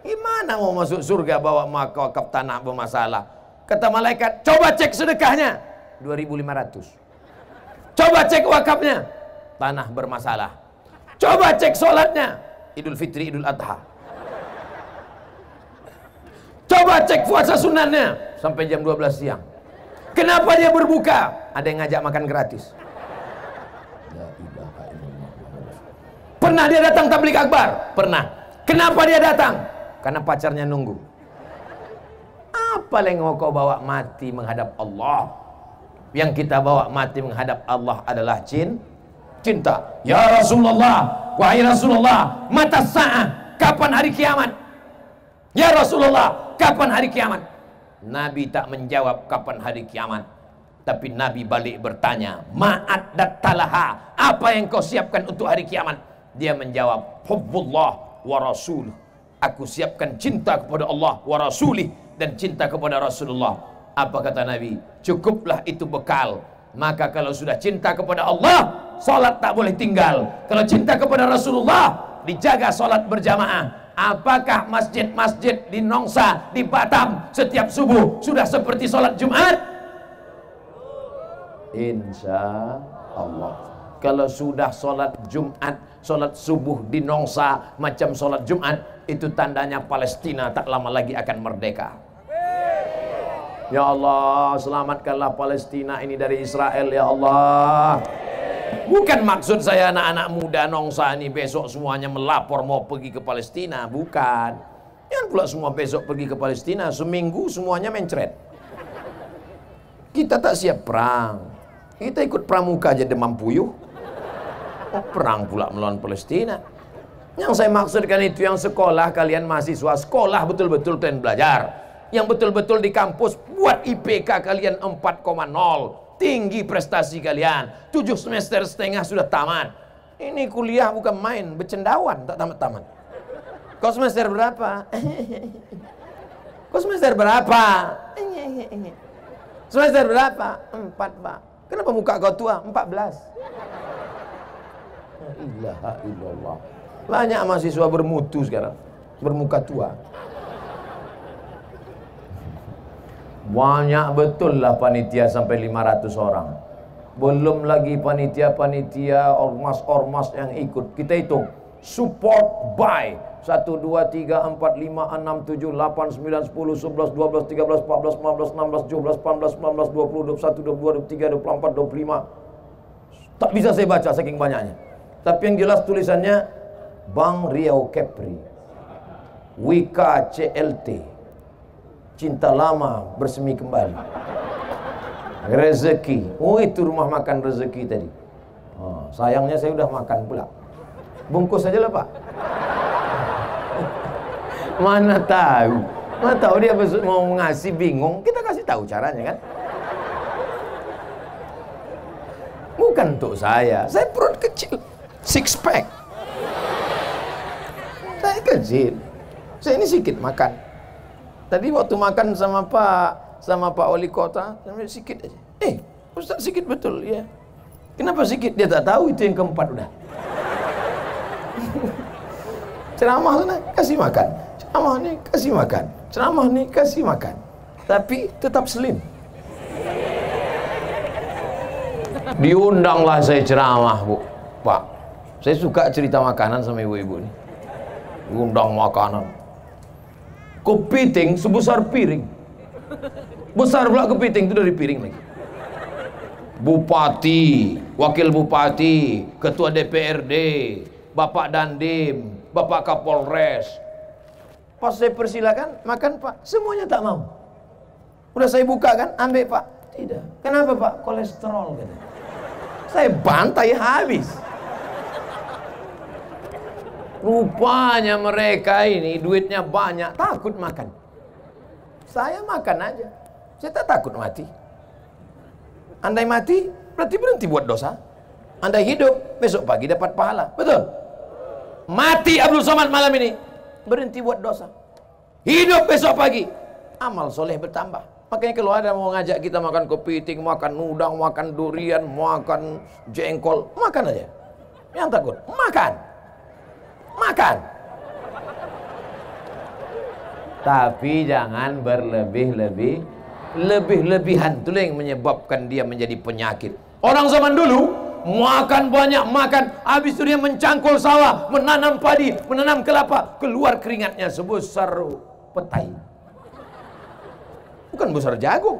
[SPEAKER 1] Gimana mau masuk surga bawa wakaf tanah bermasalah? Kata malaikat, coba cek sedekahnya 2.500. Coba cek wakafnya, tanah bermasalah. Coba cek sholatnya, Idul Fitri, Idul Adha. Coba cek puasa sunatnya sampai jam 12 siang. Kenapa dia berbuka? Ada yang ngajak makan gratis. Pernah dia datang tabligh akbar? Pernah. Kenapa dia datang? Karena pacarnya nunggu. Apa yang mau kau bawa mati menghadap Allah? Yang kita bawa mati menghadap Allah adalah cinta. Ya Rasulullah, wahai Rasulullah, mata sa'ah, kapan hari kiamat? Ya Rasulullah, kapan hari kiamat? Nabi tak menjawab kapan hari kiamat, tapi Nabi balik bertanya, ma'ad dattalaha, apa yang kau siapkan untuk hari kiamat? Dia menjawab, hubbullah wa rasul. Aku siapkan cinta kepada Allah wa rasulih dan cinta kepada Rasulullah. Apa kata Nabi? Cukuplah itu bekal. Maka kalau sudah cinta kepada Allah, salat tak boleh tinggal. Kalau cinta kepada Rasulullah, dijaga salat berjamaah. Apakah masjid-masjid di Nongsa, di Batam setiap subuh sudah seperti salat Jumat? Insya Allah. Kalau sudah salat Jumat, salat subuh di Nongsa macam salat Jumat, itu tandanya Palestina tak lama lagi akan merdeka. Ya Allah, selamatkanlah Palestina ini dari Israel ya Allah. Bukan maksud saya anak-anak muda Nongsa ini besok semuanya melapor mau pergi ke Palestina, bukan. Jangan pula semua besok pergi ke Palestina, seminggu semuanya mencret. Kita tak siap perang. Kita ikut pramuka aja demam puyuh. Oh, perang pula melawan Palestina. Yang saya maksudkan itu yang sekolah kalian mahasiswa, sekolah betul-betul kalian belajar. Yang betul-betul di kampus buat IPK kalian 4,0. Tinggi prestasi kalian. 7 semester setengah sudah tamat. Ini kuliah bukan main, bercendawan tak tamat-tamat. Kau semester berapa? Kau semester berapa? Semester berapa? 4 Pak. Kenapa muka kau tua? 14. La ilaha illallah. Banyak mahasiswa bermutu sekarang, bermuka tua. Banyak betul lah panitia sampai 500 orang. Belum lagi panitia-panitia, ormas-ormas yang ikut. Kita hitung, support by 1, 2, 3, 4, 5, 6, 7, 8, 9, 10, 11, 12, 13, 14, 15, 16, 17, 18, 19, 20, 21, 22, 23, 24, 25. Tak bisa saya baca saking banyaknya. Tapi yang jelas tulisannya Bank Riau Kepri, Wika CLT, cinta lama bersemi kembali, rezeki. Oh, itu rumah makan rezeki tadi. Oh, sayangnya saya udah makan pula. Bungkus saja lah Pak. Mana tahu dia mau ngasih bingung, kita kasih tahu caranya kan. Bukan untuk saya perut kecil, 6 pack. Saya kecil, saya ini sedikit makan. Tadi waktu makan sama Pak Wali Kota, sedikit aja. Ustaz sedikit betul ya. Kenapa sedikit? Dia tak tahu itu yang keempat udah. Ceramah sana kasih makan, ceramah nih kasih makan, ceramah nih kasih makan, tapi tetap slim. Diundanglah saya ceramah Bu, Pak. Saya suka cerita makanan sama ibu-ibu nih. Undang makanan. Kepiting sebesar piring. Besar pula kepiting itu dari piring lagi. Bupati, wakil bupati, ketua DPRD, Bapak Dandim, Bapak Kapolres. Pas saya persilakan, makan Pak, semuanya tak mau. Udah saya buka kan, ambil Pak. Tidak. Kenapa Pak? Kolesterol katanya. Saya bantai habis. Rupanya mereka ini duitnya banyak, takut makan. Saya makan aja. Saya tak takut mati. Andai mati, berarti berhenti buat dosa. Andai hidup, besok pagi dapat pahala. Betul? Mati Abdul Somad malam ini, berhenti buat dosa. Hidup besok pagi, amal soleh bertambah. Makanya kalau ada mau ngajak kita makan kepiting, makan udang, makan durian, makan jengkol, makan aja. Yang takut, makan. Makan. Tapi jangan berlebih-lebihan. Itulah yang menyebabkan dia menjadi penyakit. Orang zaman dulu makan banyak, makan, habis itu dia mencangkul sawah, menanam padi, menanam kelapa, keluar keringatnya sebesar petai. Bukan besar jagung.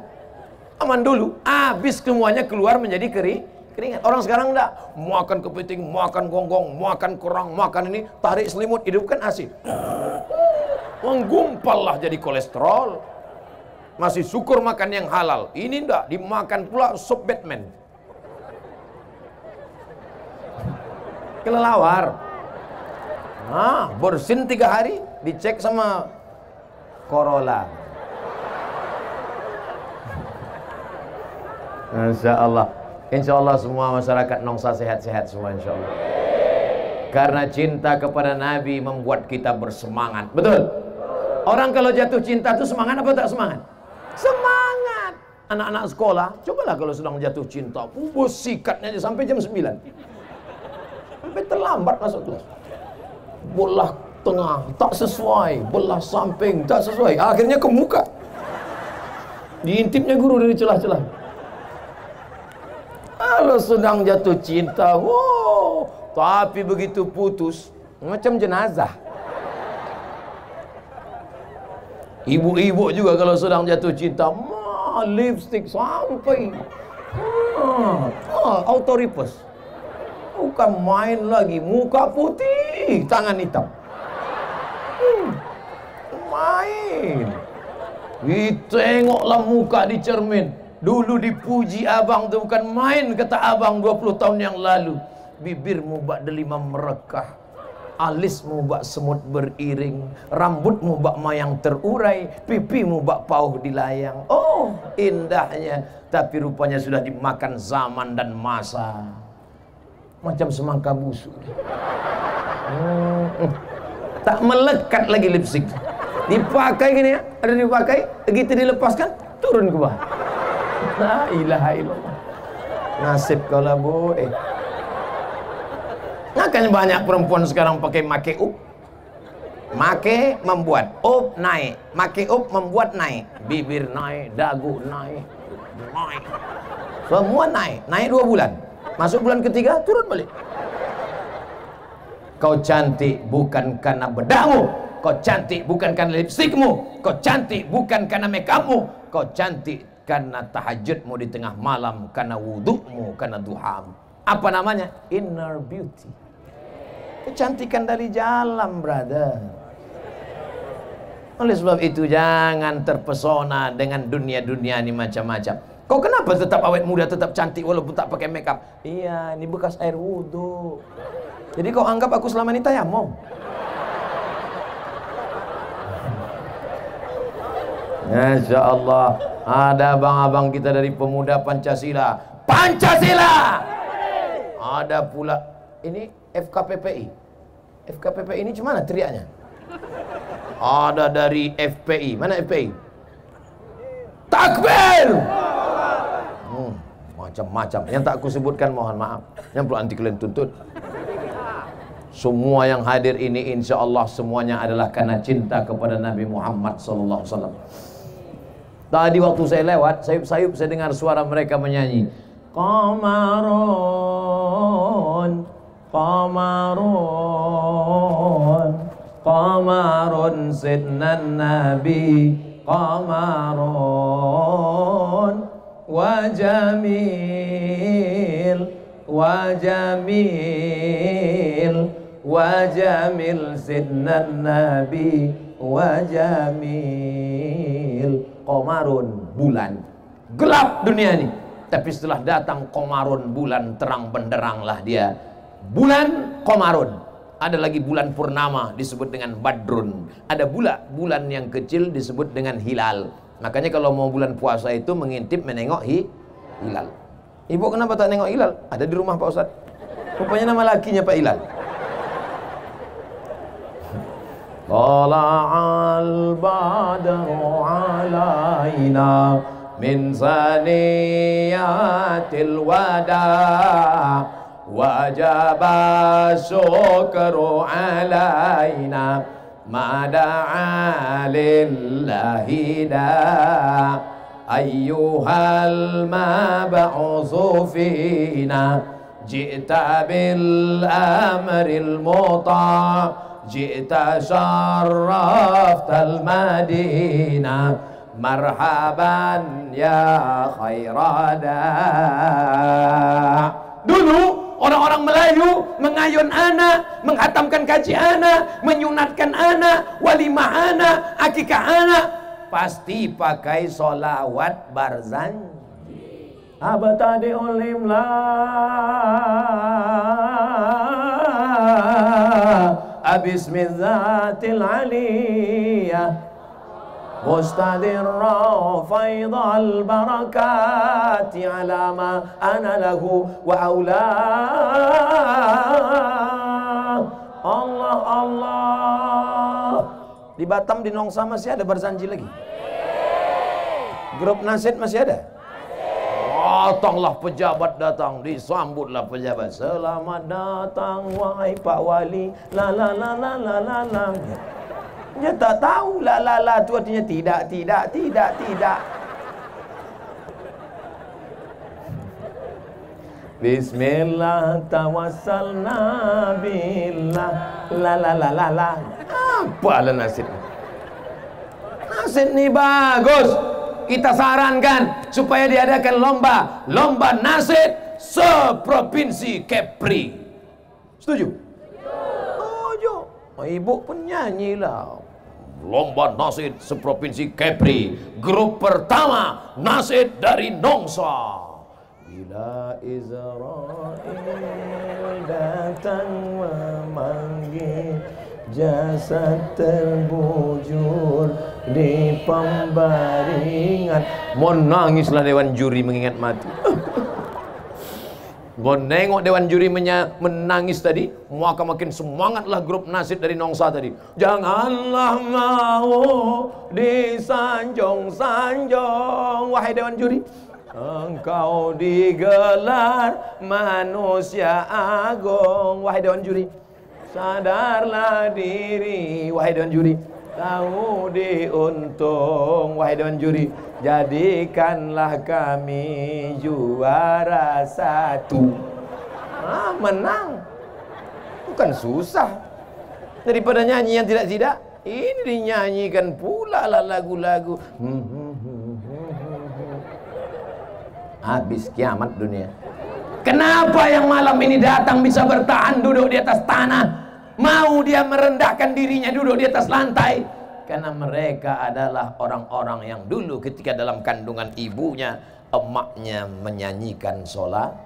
[SPEAKER 1] Zaman dulu habis semuanya keluar menjadi keringat. Orang sekarang enggak, makan kepiting, makan gonggong, makan kerang, makan ini, tarik selimut, hidupkan asin. Menggumpal lah jadi kolesterol. Masih syukur makan yang halal. Ini enggak, dimakan pula sup Batman. Kelelawar. Nah, bersin 3 hari, dicek sama Corolla. Insya Allah. Insya Allah semua masyarakat Nongsa sehat-sehat semua insya Allah. Karena cinta kepada Nabi membuat kita bersemangat. Betul? Orang kalau jatuh cinta itu semangat apa tak semangat? Semangat. Anak-anak sekolah, cobalah kalau sedang jatuh cinta, sikatnya aja sampai jam 9. Sampai terlambat masuk kelas. Belah tengah tak sesuai, belah samping tak sesuai, akhirnya ke muka. Diintipnya guru dari celah-celah. Kalau sedang jatuh cinta, wow, tapi begitu putus, macam jenazah. Ibu-ibu juga kalau sedang jatuh cinta, lipstick sampai autoripes. Bukan main lagi, muka putih, tangan hitam. Main. Ditengoklah muka di cermin. Dulu dipuji abang tu bukan main, kata abang 20 tahun yang lalu. Bibirmu bak delima merekah, alismu bak semut beriring, rambutmu bak mayang terurai, pipimu bak pauh dilayang. Oh, indahnya, tapi rupanya sudah dimakan zaman dan masa. Macam semangka busuk. Tak melekat lagi lipstick. Dipakai gini ya, ada dipakai, begitu dilepaskan, turun ke bawah. La ilaha illallah. Nasib kau lah bu. Makanya banyak perempuan sekarang pakai make up. Make membuat up naik, make up membuat naik, bibir naik, dagu naik, naik, semua naik, naik 2 bulan. Masuk bulan ketiga turun balik. Kau cantik bukan karena bedakmu, kau cantik bukan karena lipstikmu, kau cantik bukan karena makeupmu, kau cantik karena tahajudmu di tengah malam, karena wudukmu, karena duhamu. Apa namanya? Inner beauty. Kecantikan dari dalam, brother. Oleh sebab itu jangan terpesona dengan dunia-dunia ini macam-macam. Kau kenapa tetap awet muda, tetap cantik walaupun tak pakai makeup? Iya, ini bekas air wudhu. Jadi kau anggap aku selama ini tayamum? Masya Allah. Ada abang-abang kita dari pemuda Pancasila. Pancasila! Ada pula ini FKPPI. FKPPI ini cuma mana teriaknya? Ada dari FPI. Mana FPI? Takbir! Macam-macam. Yang tak aku sebutkan mohon maaf. Yang perlu anti kalian tuntut. Semua yang hadir ini insya Allah semuanya adalah karena cinta kepada Nabi Muhammad SAW. Tadi waktu saya lewat, sayup-sayup saya dengar suara mereka menyanyi. Qamarun, qamarun, qamarun sidnan nabi, qamarun, wa jamil, wa jamil, wa jamil sidnan nabi, wa jamil. Qamarun, bulan. Gelap dunia ini. Tapi setelah datang qamarun, bulan, terang benderanglah dia. Bulan qamarun. Ada lagi bulan purnama disebut dengan badrun. Ada pula bulan yang kecil disebut dengan hilal. Makanya kalau mau bulan puasa itu mengintip menengok hilal. Ibu kenapa tak nengok hilal? Ada di rumah Pak Ustadz. Rupanya nama lakinya Pak Hilal. Tala'al badru alaina min saniyatil wada' wajaba syukru alaina ma da'a lillahi da' ayyuhal mab'utsu fina ji'ta bil amril muta' ji'ta syarraftal madinah marhaban ya khairada. Dulu orang-orang Melayu mengayun anak, menghatamkan kaji anak, menyunatkan anak, walimah anak, akikah anak, pasti pakai solawat barzanji. Abtadi ulimla abismizatil aliyah mustadirra faidal barakati ala ma ana lahu wa aula. Allah Allah. Di Batam, di Nongsa masih ada barzanji lagi? Grup Nasid masih ada? Datanglah pejabat, datang, disambutlah pejabat. Selamat datang wahai Pak Wali. La la la la la la la. Dia tak tahu la la la itu artinya tidak, tidak, tidak, tidak. Bismillah tawassalna billah. La la la la la. Apalah Nasid? Nasid ni bagus. Kita sarankan supaya diadakan lomba nasid seprovinsi Kepri. Setuju? Setuju. Ibu pun nyanyilah. Lomba nasid seprovinsi Kepri. Grup pertama nasid dari Nongsa. Bila Israel datang memanggil, jasad terbujur di pembaringan. Mau nangislah dewan juri mengingat mati. Mau nengok dewan juri menangis tadi, maka makin semangatlah grup nasid dari Nongsa tadi. Janganlah mau disanjung-sanjung, wahai dewan juri. Engkau digelar manusia agung, wahai dewan juri. Sadarlah diri, wahai dewan juri. Tahu diuntung, wahai dewan juri. Jadikanlah kami juara satu. Menang. Bukan susah. Daripada nyanyi yang tidak-tidak, ini dinyanyikan pula lah lagu-lagu. Habis kiamat dunia. Kenapa yang malam ini datang bisa bertahan duduk di atas tanah? Mau dia merendahkan dirinya duduk di atas lantai? Karena mereka adalah orang-orang yang dulu ketika dalam kandungan ibunya, emaknya menyanyikan solawat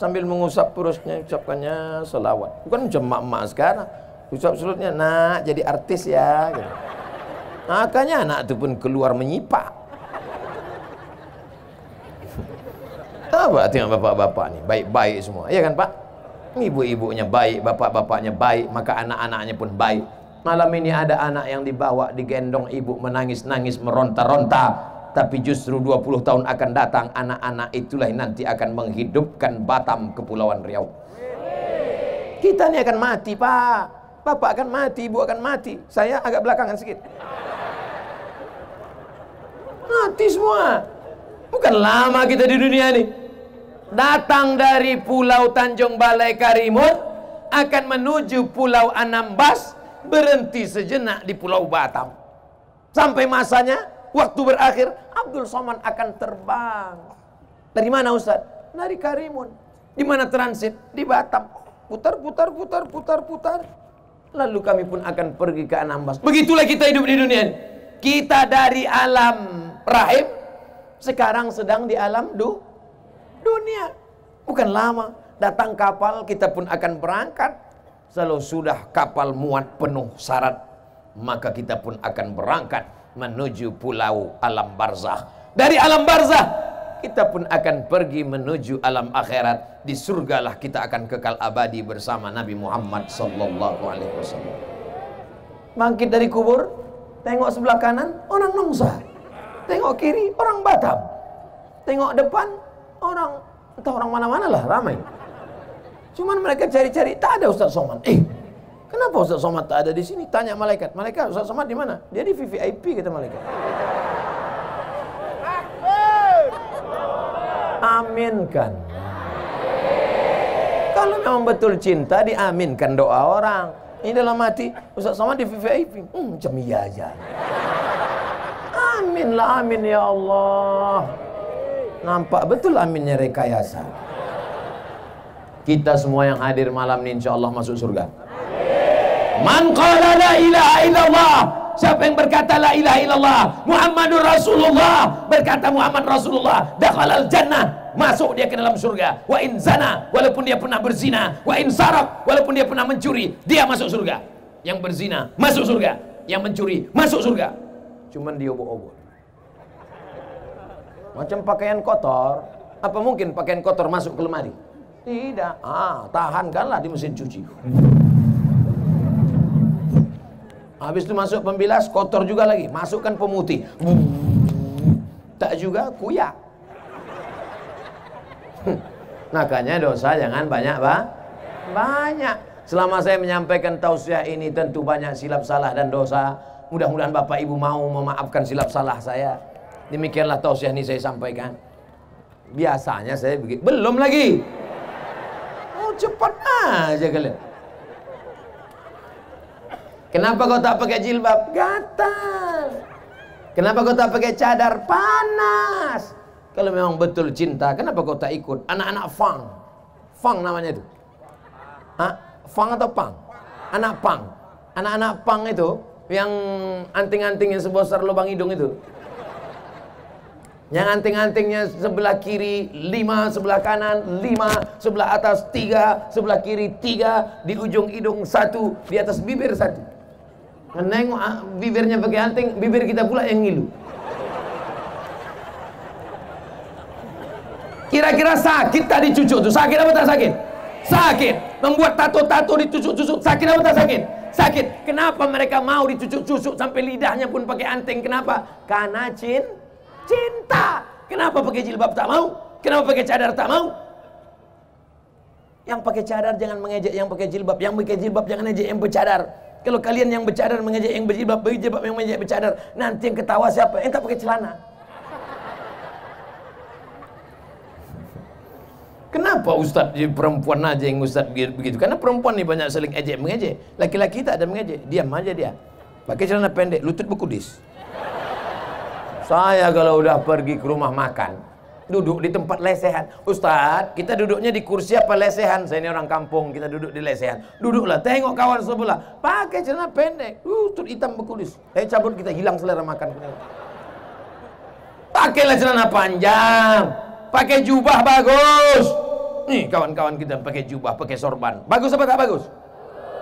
[SPEAKER 1] sambil mengusap perutnya, ucapkannya solawat. Bukan macam emak-emak sekarang, usap perutnya, nak jadi artis ya gitu. Makanya anak itu pun keluar menyipak. Apa tengok bapak-bapak nih, baik-baik semua, iya kan Pak? Ibu-ibunya baik, bapak-bapaknya baik, maka anak-anaknya pun baik. Malam ini ada anak yang dibawa, digendong ibu, menangis-nangis, meronta-ronta. Tapi justru 20 tahun akan datang, anak-anak itulah yang nanti akan menghidupkan Batam, Kepulauan Riau. Kita ini akan mati Pak. Bapak akan mati, ibu akan mati. Saya agak belakangan sedikit. Mati semua. Bukan lama kita di dunia ini. Datang dari Pulau Tanjung Balai Karimun akan menuju Pulau Anambas, berhenti sejenak di Pulau Batam. Sampai masanya, waktu berakhir, Abdul Somad akan terbang. Dari mana Ustaz? Dari Karimun. Di mana transit? Di Batam. Putar. lalu kami pun akan pergi ke Anambas. Begitulah kita hidup di dunia ini. Kita dari alam rahim, sekarang sedang di alam dunia. Bukan lama, datang kapal, kita pun akan berangkat. Kalau sudah kapal muat penuh syarat, maka kita pun akan berangkat menuju pulau alam barzah. Dari alam barzah, kita pun akan pergi menuju alam akhirat. Di surgalah kita akan kekal abadi bersama Nabi Muhammad sallallahu alaihi wasallam. Bangkit dari kubur, tengok sebelah kanan, orang Nongsa. Tengok kiri, orang Batam. Tengok depan, orang entah orang mana-mana lah, ramai. Cuman mereka cari-cari, tak ada Ustaz Somad. Kenapa Ustaz Somad tak ada di sini? Tanya malaikat. Malaikat, Ustaz Somad di mana? Dia di VVIP, kata malaikat. Aminkan. Kalau memang betul cinta, diaminkan doa orang. Ini dalam hati, Ustaz Somad di VVIP. Macam iya aja. Aminlah, amin ya Allah. Nampak betul aminnya rekayasa. Kita semua yang hadir malam ini insya Allah masuk surga. Man qala la ilaha illallah, siapa yang berkata la ilaha illallah Muhammadur Rasulullah, berkata Muhammad Rasulullah, dakhalal jannah, masuk dia ke dalam surga. Wa in zana, walaupun dia pernah berzina. Wa in saraq, walaupun dia pernah mencuri, dia masuk surga. Yang berzina masuk surga, yang mencuri masuk surga. Cuman dia obok-obok. Macam pakaian kotor, apa mungkin pakaian kotor masuk ke lemari? Tidak. Tahankanlah di mesin cuci. Habis itu masuk pembilas, kotor juga lagi. Masukkan pemutih. Tak juga kuyak. Makanya dosa jangan banyak, banyak. Selama saya menyampaikan tausiah ini tentu banyak silap salah dan dosa. Mudah-mudahan Bapak Ibu mau memaafkan silap salah saya. Demikianlah tausiah ini saya sampaikan. Biasanya saya begitu. Belum lagi. Cepat aja kalian. Kenapa kau tak pakai jilbab? Gatal. Kenapa kau tak pakai cadar? Panas. Kalau memang betul cinta, kenapa kau tak ikut anak-anak fang? Fang namanya itu. Fang atau pang? Anak pang. Anak-anak pang itu yang anting-anting yang sebesar lubang hidung itu. Yang anting-antingnya sebelah kiri 5, sebelah kanan 5, sebelah atas 3, sebelah kiri 3, di ujung hidung 1, di atas bibir 1. Nengok bibirnya pakai anting, bibir kita pula yang ngilu. Kira-kira sakit tadi cucuk tuh? Sakit apa tak sakit? Sakit. Membuat tato-tato ditusuk-tusuk, sakit apa tak sakit? Sakit. Kenapa mereka mau ditusuk-tusuk sampai lidahnya pun pakai anting? Kenapa? Karena cinta. Kenapa pakai jilbab tak mau? Kenapa pakai cadar tak mau? Yang pakai cadar jangan mengejek yang pakai jilbab. Yang pakai jilbab jangan ejek yang bercadar. Kalau kalian yang bercadar mengejek yang berjilbab, berjilbab yang mengejek bercadar, nanti yang ketawa siapa? Yang tak pakai celana. Kenapa Ustaz perempuan aja yang Ustaz begitu? Karena perempuan ni banyak saling ejek mengejek. Laki-laki tak ada mengejek. Diam aja dia. Pakai celana pendek, lutut berkudis. Saya kalau udah pergi ke rumah makan, duduk di tempat lesehan. Ustaz, kita duduknya di kursi apa lesehan? Saya ini orang kampung, kita duduk di lesehan. Duduklah, tengok kawan sebelah, pakai celana pendek, lutut hitam berkulis. Cabut, kita hilang selera makan. Pakailah celana panjang, pakai jubah bagus. Nih kawan-kawan kita pakai jubah, pakai sorban. Bagus apa tak bagus?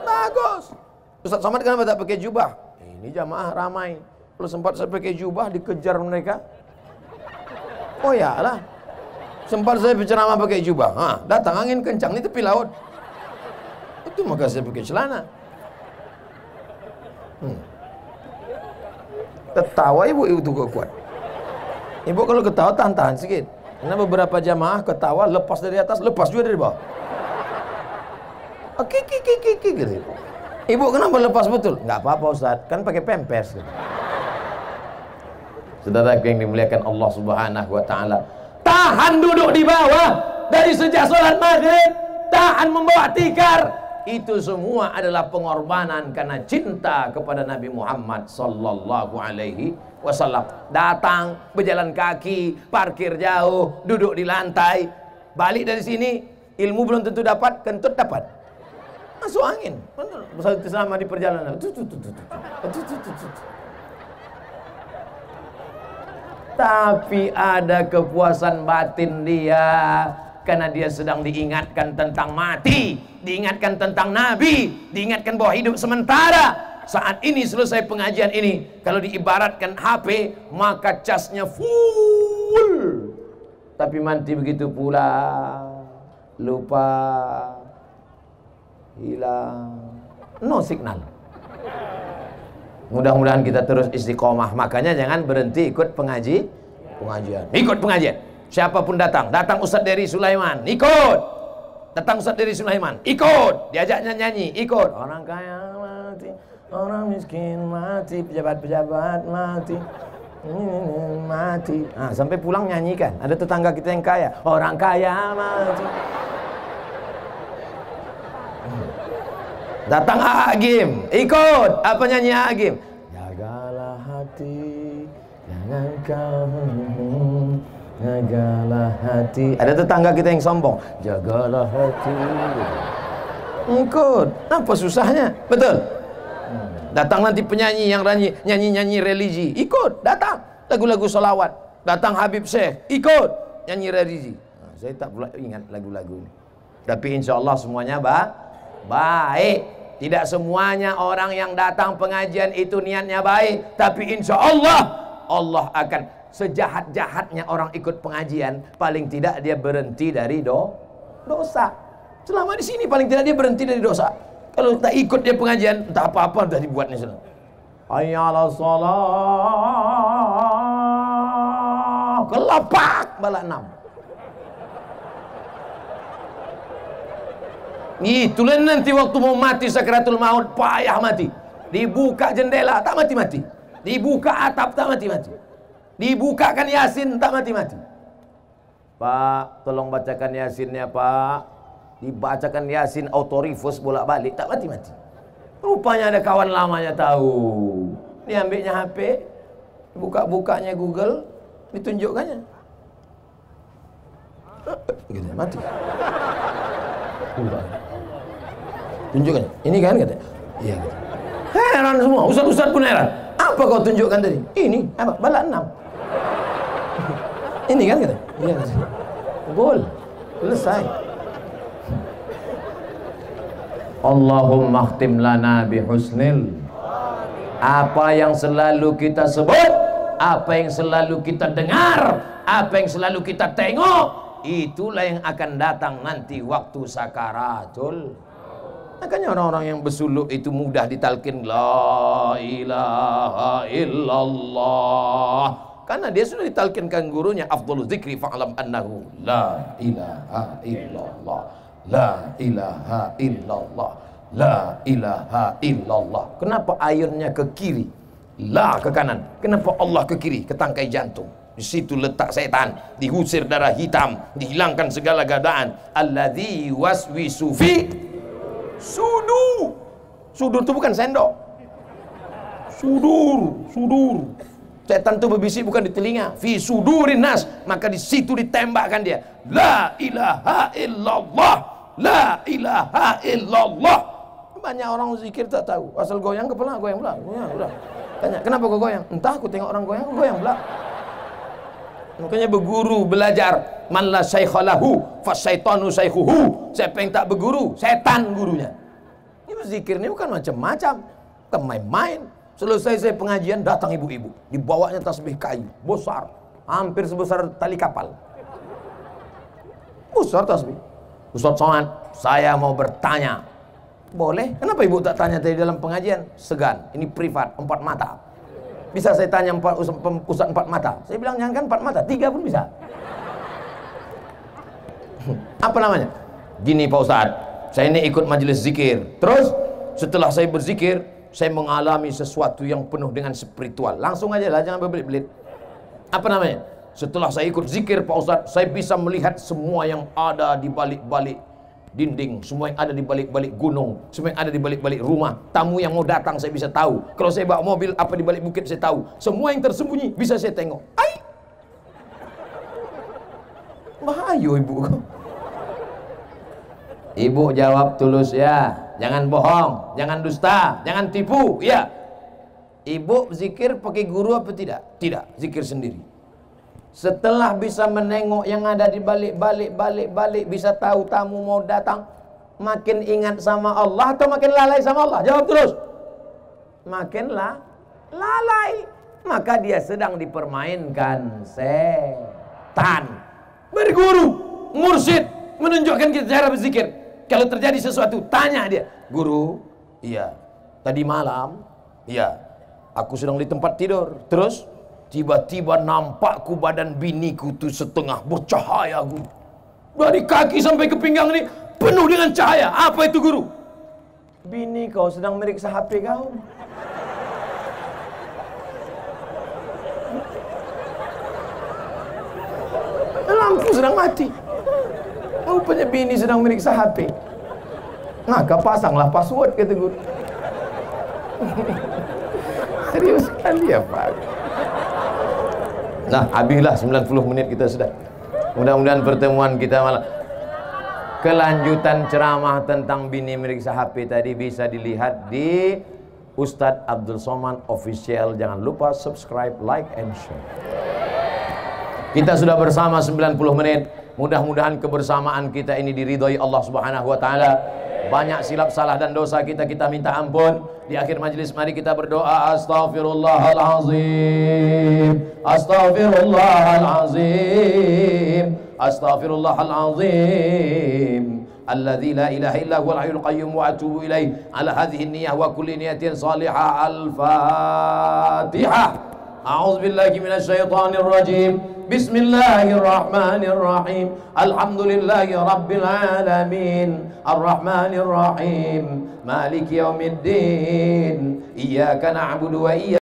[SPEAKER 1] Bagus. Ustaz Somad kenapa tak pakai jubah? Ini jamaah ramai. Kalau sempat saya pakai jubah dikejar mereka. Oh ya lah. Sempat saya berceramah pakai jubah. Datang angin kencang di tepi laut. Itu maka saya pakai celana. Ketawa ibu itu kuat. Ibu kalau ketawa tahan-tahan sedikit. Karena beberapa jamaah ketawa lepas dari atas, lepas juga dari bawah. Kiki gitu. Ibu kenapa lepas betul? Enggak apa-apa Ustaz, kan pakai pampers gitu. Saudara yang dimuliakan Allah Subhanahu wa taala, tahan duduk di bawah dari sejak sholat maghrib, tahan membawa tikar. Itu semua adalah pengorbanan karena cinta kepada Nabi Muhammad sallallahu alaihi wasallam. Datang berjalan kaki, parkir jauh, duduk di lantai. Balik dari sini, ilmu belum tentu dapat, kentut dapat. Masuk angin. Selama di perjalanan. Tapi ada kepuasan batin dia, karena dia sedang diingatkan tentang mati, diingatkan tentang Nabi, diingatkan bahwa hidup sementara. Saat ini selesai pengajian ini, kalau diibaratkan HP, maka casnya full. Tapi mati begitu pula, lupa, hilang, no signal. Mudah-mudahan kita terus istiqomah. Makanya jangan berhenti ikut pengajian. Ikut pengajian. Siapapun datang Ustadz dari Sulaiman, ikut. Datang Ustadz dari Sulaiman, ikut. Diajaknya nyanyi, ikut. Orang kaya mati, orang miskin mati, pejabat-pejabat mati, mati. Nah, sampai pulang nyanyikan. Ada tetangga kita yang kaya, orang kaya mati. Datang Agim, ikut. Apa nyanyi Agim? Jagalah hati, jangan kau, jagalah hati. Ada tetangga kita yang sombong, jagalah hati. Ikut. Apa susahnya? Betul. Datang nanti penyanyi yang nyanyi religi, ikut. Datang lagu-lagu sholawat. Datang Habib Syekh, ikut nyanyi religi. Nah, saya tak pula ingat lagu-lagu ini. Tapi insya Allah semuanya baik. Tidak semuanya orang yang datang pengajian itu niatnya baik, tapi insya Allah akan, sejahat-jahatnya orang ikut pengajian, paling tidak dia berhenti dari dosa. Selama di sini paling tidak dia berhenti dari dosa. Kalau tak ikut dia pengajian, entah apa-apa sudah dibuatnya sudah. Hayya 'alas shalah, kelapak bala 6. Itulah nanti waktu mau mati sakaratul maut, payah mati. Dibuka jendela tak mati-mati, dibuka atap tak mati-mati, dibukakan Yasin tak mati-mati. Pak, tolong bacakan Yasinnya Pak. Dibacakan Yasin autorifus bolak-balik tak mati-mati. Rupanya ada kawan lamanya tahu. Diambilnya HP, buka-bukanya Google, ditunjukkannya. Gitu, mati. Tunjukkan, ini kan katanya. Iya gitu. Heran semua, ustaz-ustaz pun heran. Apa kau tunjukkan tadi? Ini apa? Bala 6. Ini kan katanya. Iya katanya. Gol. Selesai. Allahumma khtim lana bihusnil. Apa yang selalu kita sebut, apa yang selalu kita dengar, apa yang selalu kita tengok, itulah yang akan datang nanti waktu sakaratul. Makanya orang-orang yang bersuluk itu mudah ditalkin la ilaha illallah, karena dia sudah ditalkinkan gurunya, afdhaluz zikri fa'lam annahu la ilaha illallah, la ilaha illallah, la ilaha illallah. Kenapa airnya ke kiri, la ke kanan? Kenapa Allah ke kiri, ke tangkai jantung? Di situ letak setan, diusir darah hitam, dihilangkan segala godaan. Alladzi waswisu fi sudur. Sudur itu bukan sendok. Sudur. Setan itu berbisik bukan di telinga. Fi sudurin nas, maka di situ ditembakkan dia. La ilaha illallah, la ilaha illallah. Banyak orang zikir tak tahu. Asal goyang kepala, goyang pula. Udah. Tanya, kenapa kau goyang? Entah, aku tengok orang goyang, aku goyang pula. Makanya berguru, belajar. Man la syaikhalahu fasyaitanu syaikhuhu. Siapa yang tak berguru, setan gurunya. Ini berzikir ini bukan macam-macam, bukan main-main. Selesai saya pengajian, datang ibu-ibu, dibawanya tasbih kayu besar, hampir sebesar tali kapal. Besar tasbih. Ustaz Somad, saya mau bertanya. Boleh? Kenapa ibu tak tanya tadi dalam pengajian? Segan, ini privat, 4 mata. Bisa saya tanya Ustaz 4 mata? Saya bilang jangan kan 4 mata, 3 pun bisa. Apa namanya? Gini Pak Ustadz, saya ini ikut majelis zikir. Terus setelah saya berzikir, saya mengalami sesuatu yang penuh dengan spiritual. Langsung aja lah, jangan berbelit-belit. Apa namanya? Setelah saya ikut zikir Pak Ustadz, saya bisa melihat semua yang ada di balik-balik dinding, semua yang ada di balik-balik gunung, semua yang ada di balik-balik rumah. Tamu yang mau datang saya bisa tahu. Kalau saya bawa mobil, apa di balik bukit saya tahu. Semua yang tersembunyi bisa saya tengok. Ai, bahaya ibu. Ibu jawab tulus ya, jangan bohong, jangan dusta, jangan tipu ya. Ibu zikir pakai guru apa tidak? Tidak, zikir sendiri. Setelah bisa menengok yang ada di balik, bisa tahu tamu mau datang, makin ingat sama Allah atau makin lalai sama Allah? Jawab terus. Makin lalai, maka dia sedang dipermainkan setan. Berguru, mursyid menunjukkan kita cara berzikir. Kalau terjadi sesuatu, tanya dia, guru, iya, tadi malam, iya, aku sedang di tempat tidur, terus tiba-tiba nampakku badan biniku tuh setengah bercahaya, guru. Dari kaki sampai ke pinggang ini penuh dengan cahaya. Apa itu, guru? Bini kau sedang meriksa HP kau. Lampu sedang mati. Rupanya bini sedang meriksa HP. Maka pasanglah password, kata guru. Serius sekali ya Pak. Nah, habislah 90 menit kita sudah. Mudah-mudahan pertemuan kita malam. Kelanjutan ceramah tentang bini meriksa HP tadi bisa dilihat di Ustadz Abdul Somad Official. Jangan lupa subscribe, like, and share. Kita sudah bersama 90 menit. Mudah-mudahan kebersamaan kita ini diridhoi Allah Subhanahu wa taala. Banyak silap salah dan dosa kita minta ampun. Di akhir majelis mari kita berdoa, astaghfirullahalazim, astaghfirullahalazim, astaghfirullahalazim, alladzi la ilaha illa huwal hayyul qayyum wa atubu ilaih, ala hadhihi niyyah wa kulli niyatin salihah. Al-Fatihah. A'udzubillahi minasyaitonir rajim. Bismillahirrahmanirrahim. Alhamdulillahi rabbil alamin. Arrahmanirrahim. Maliki yaumiddin. Iyyaka na'budu wa iyyaka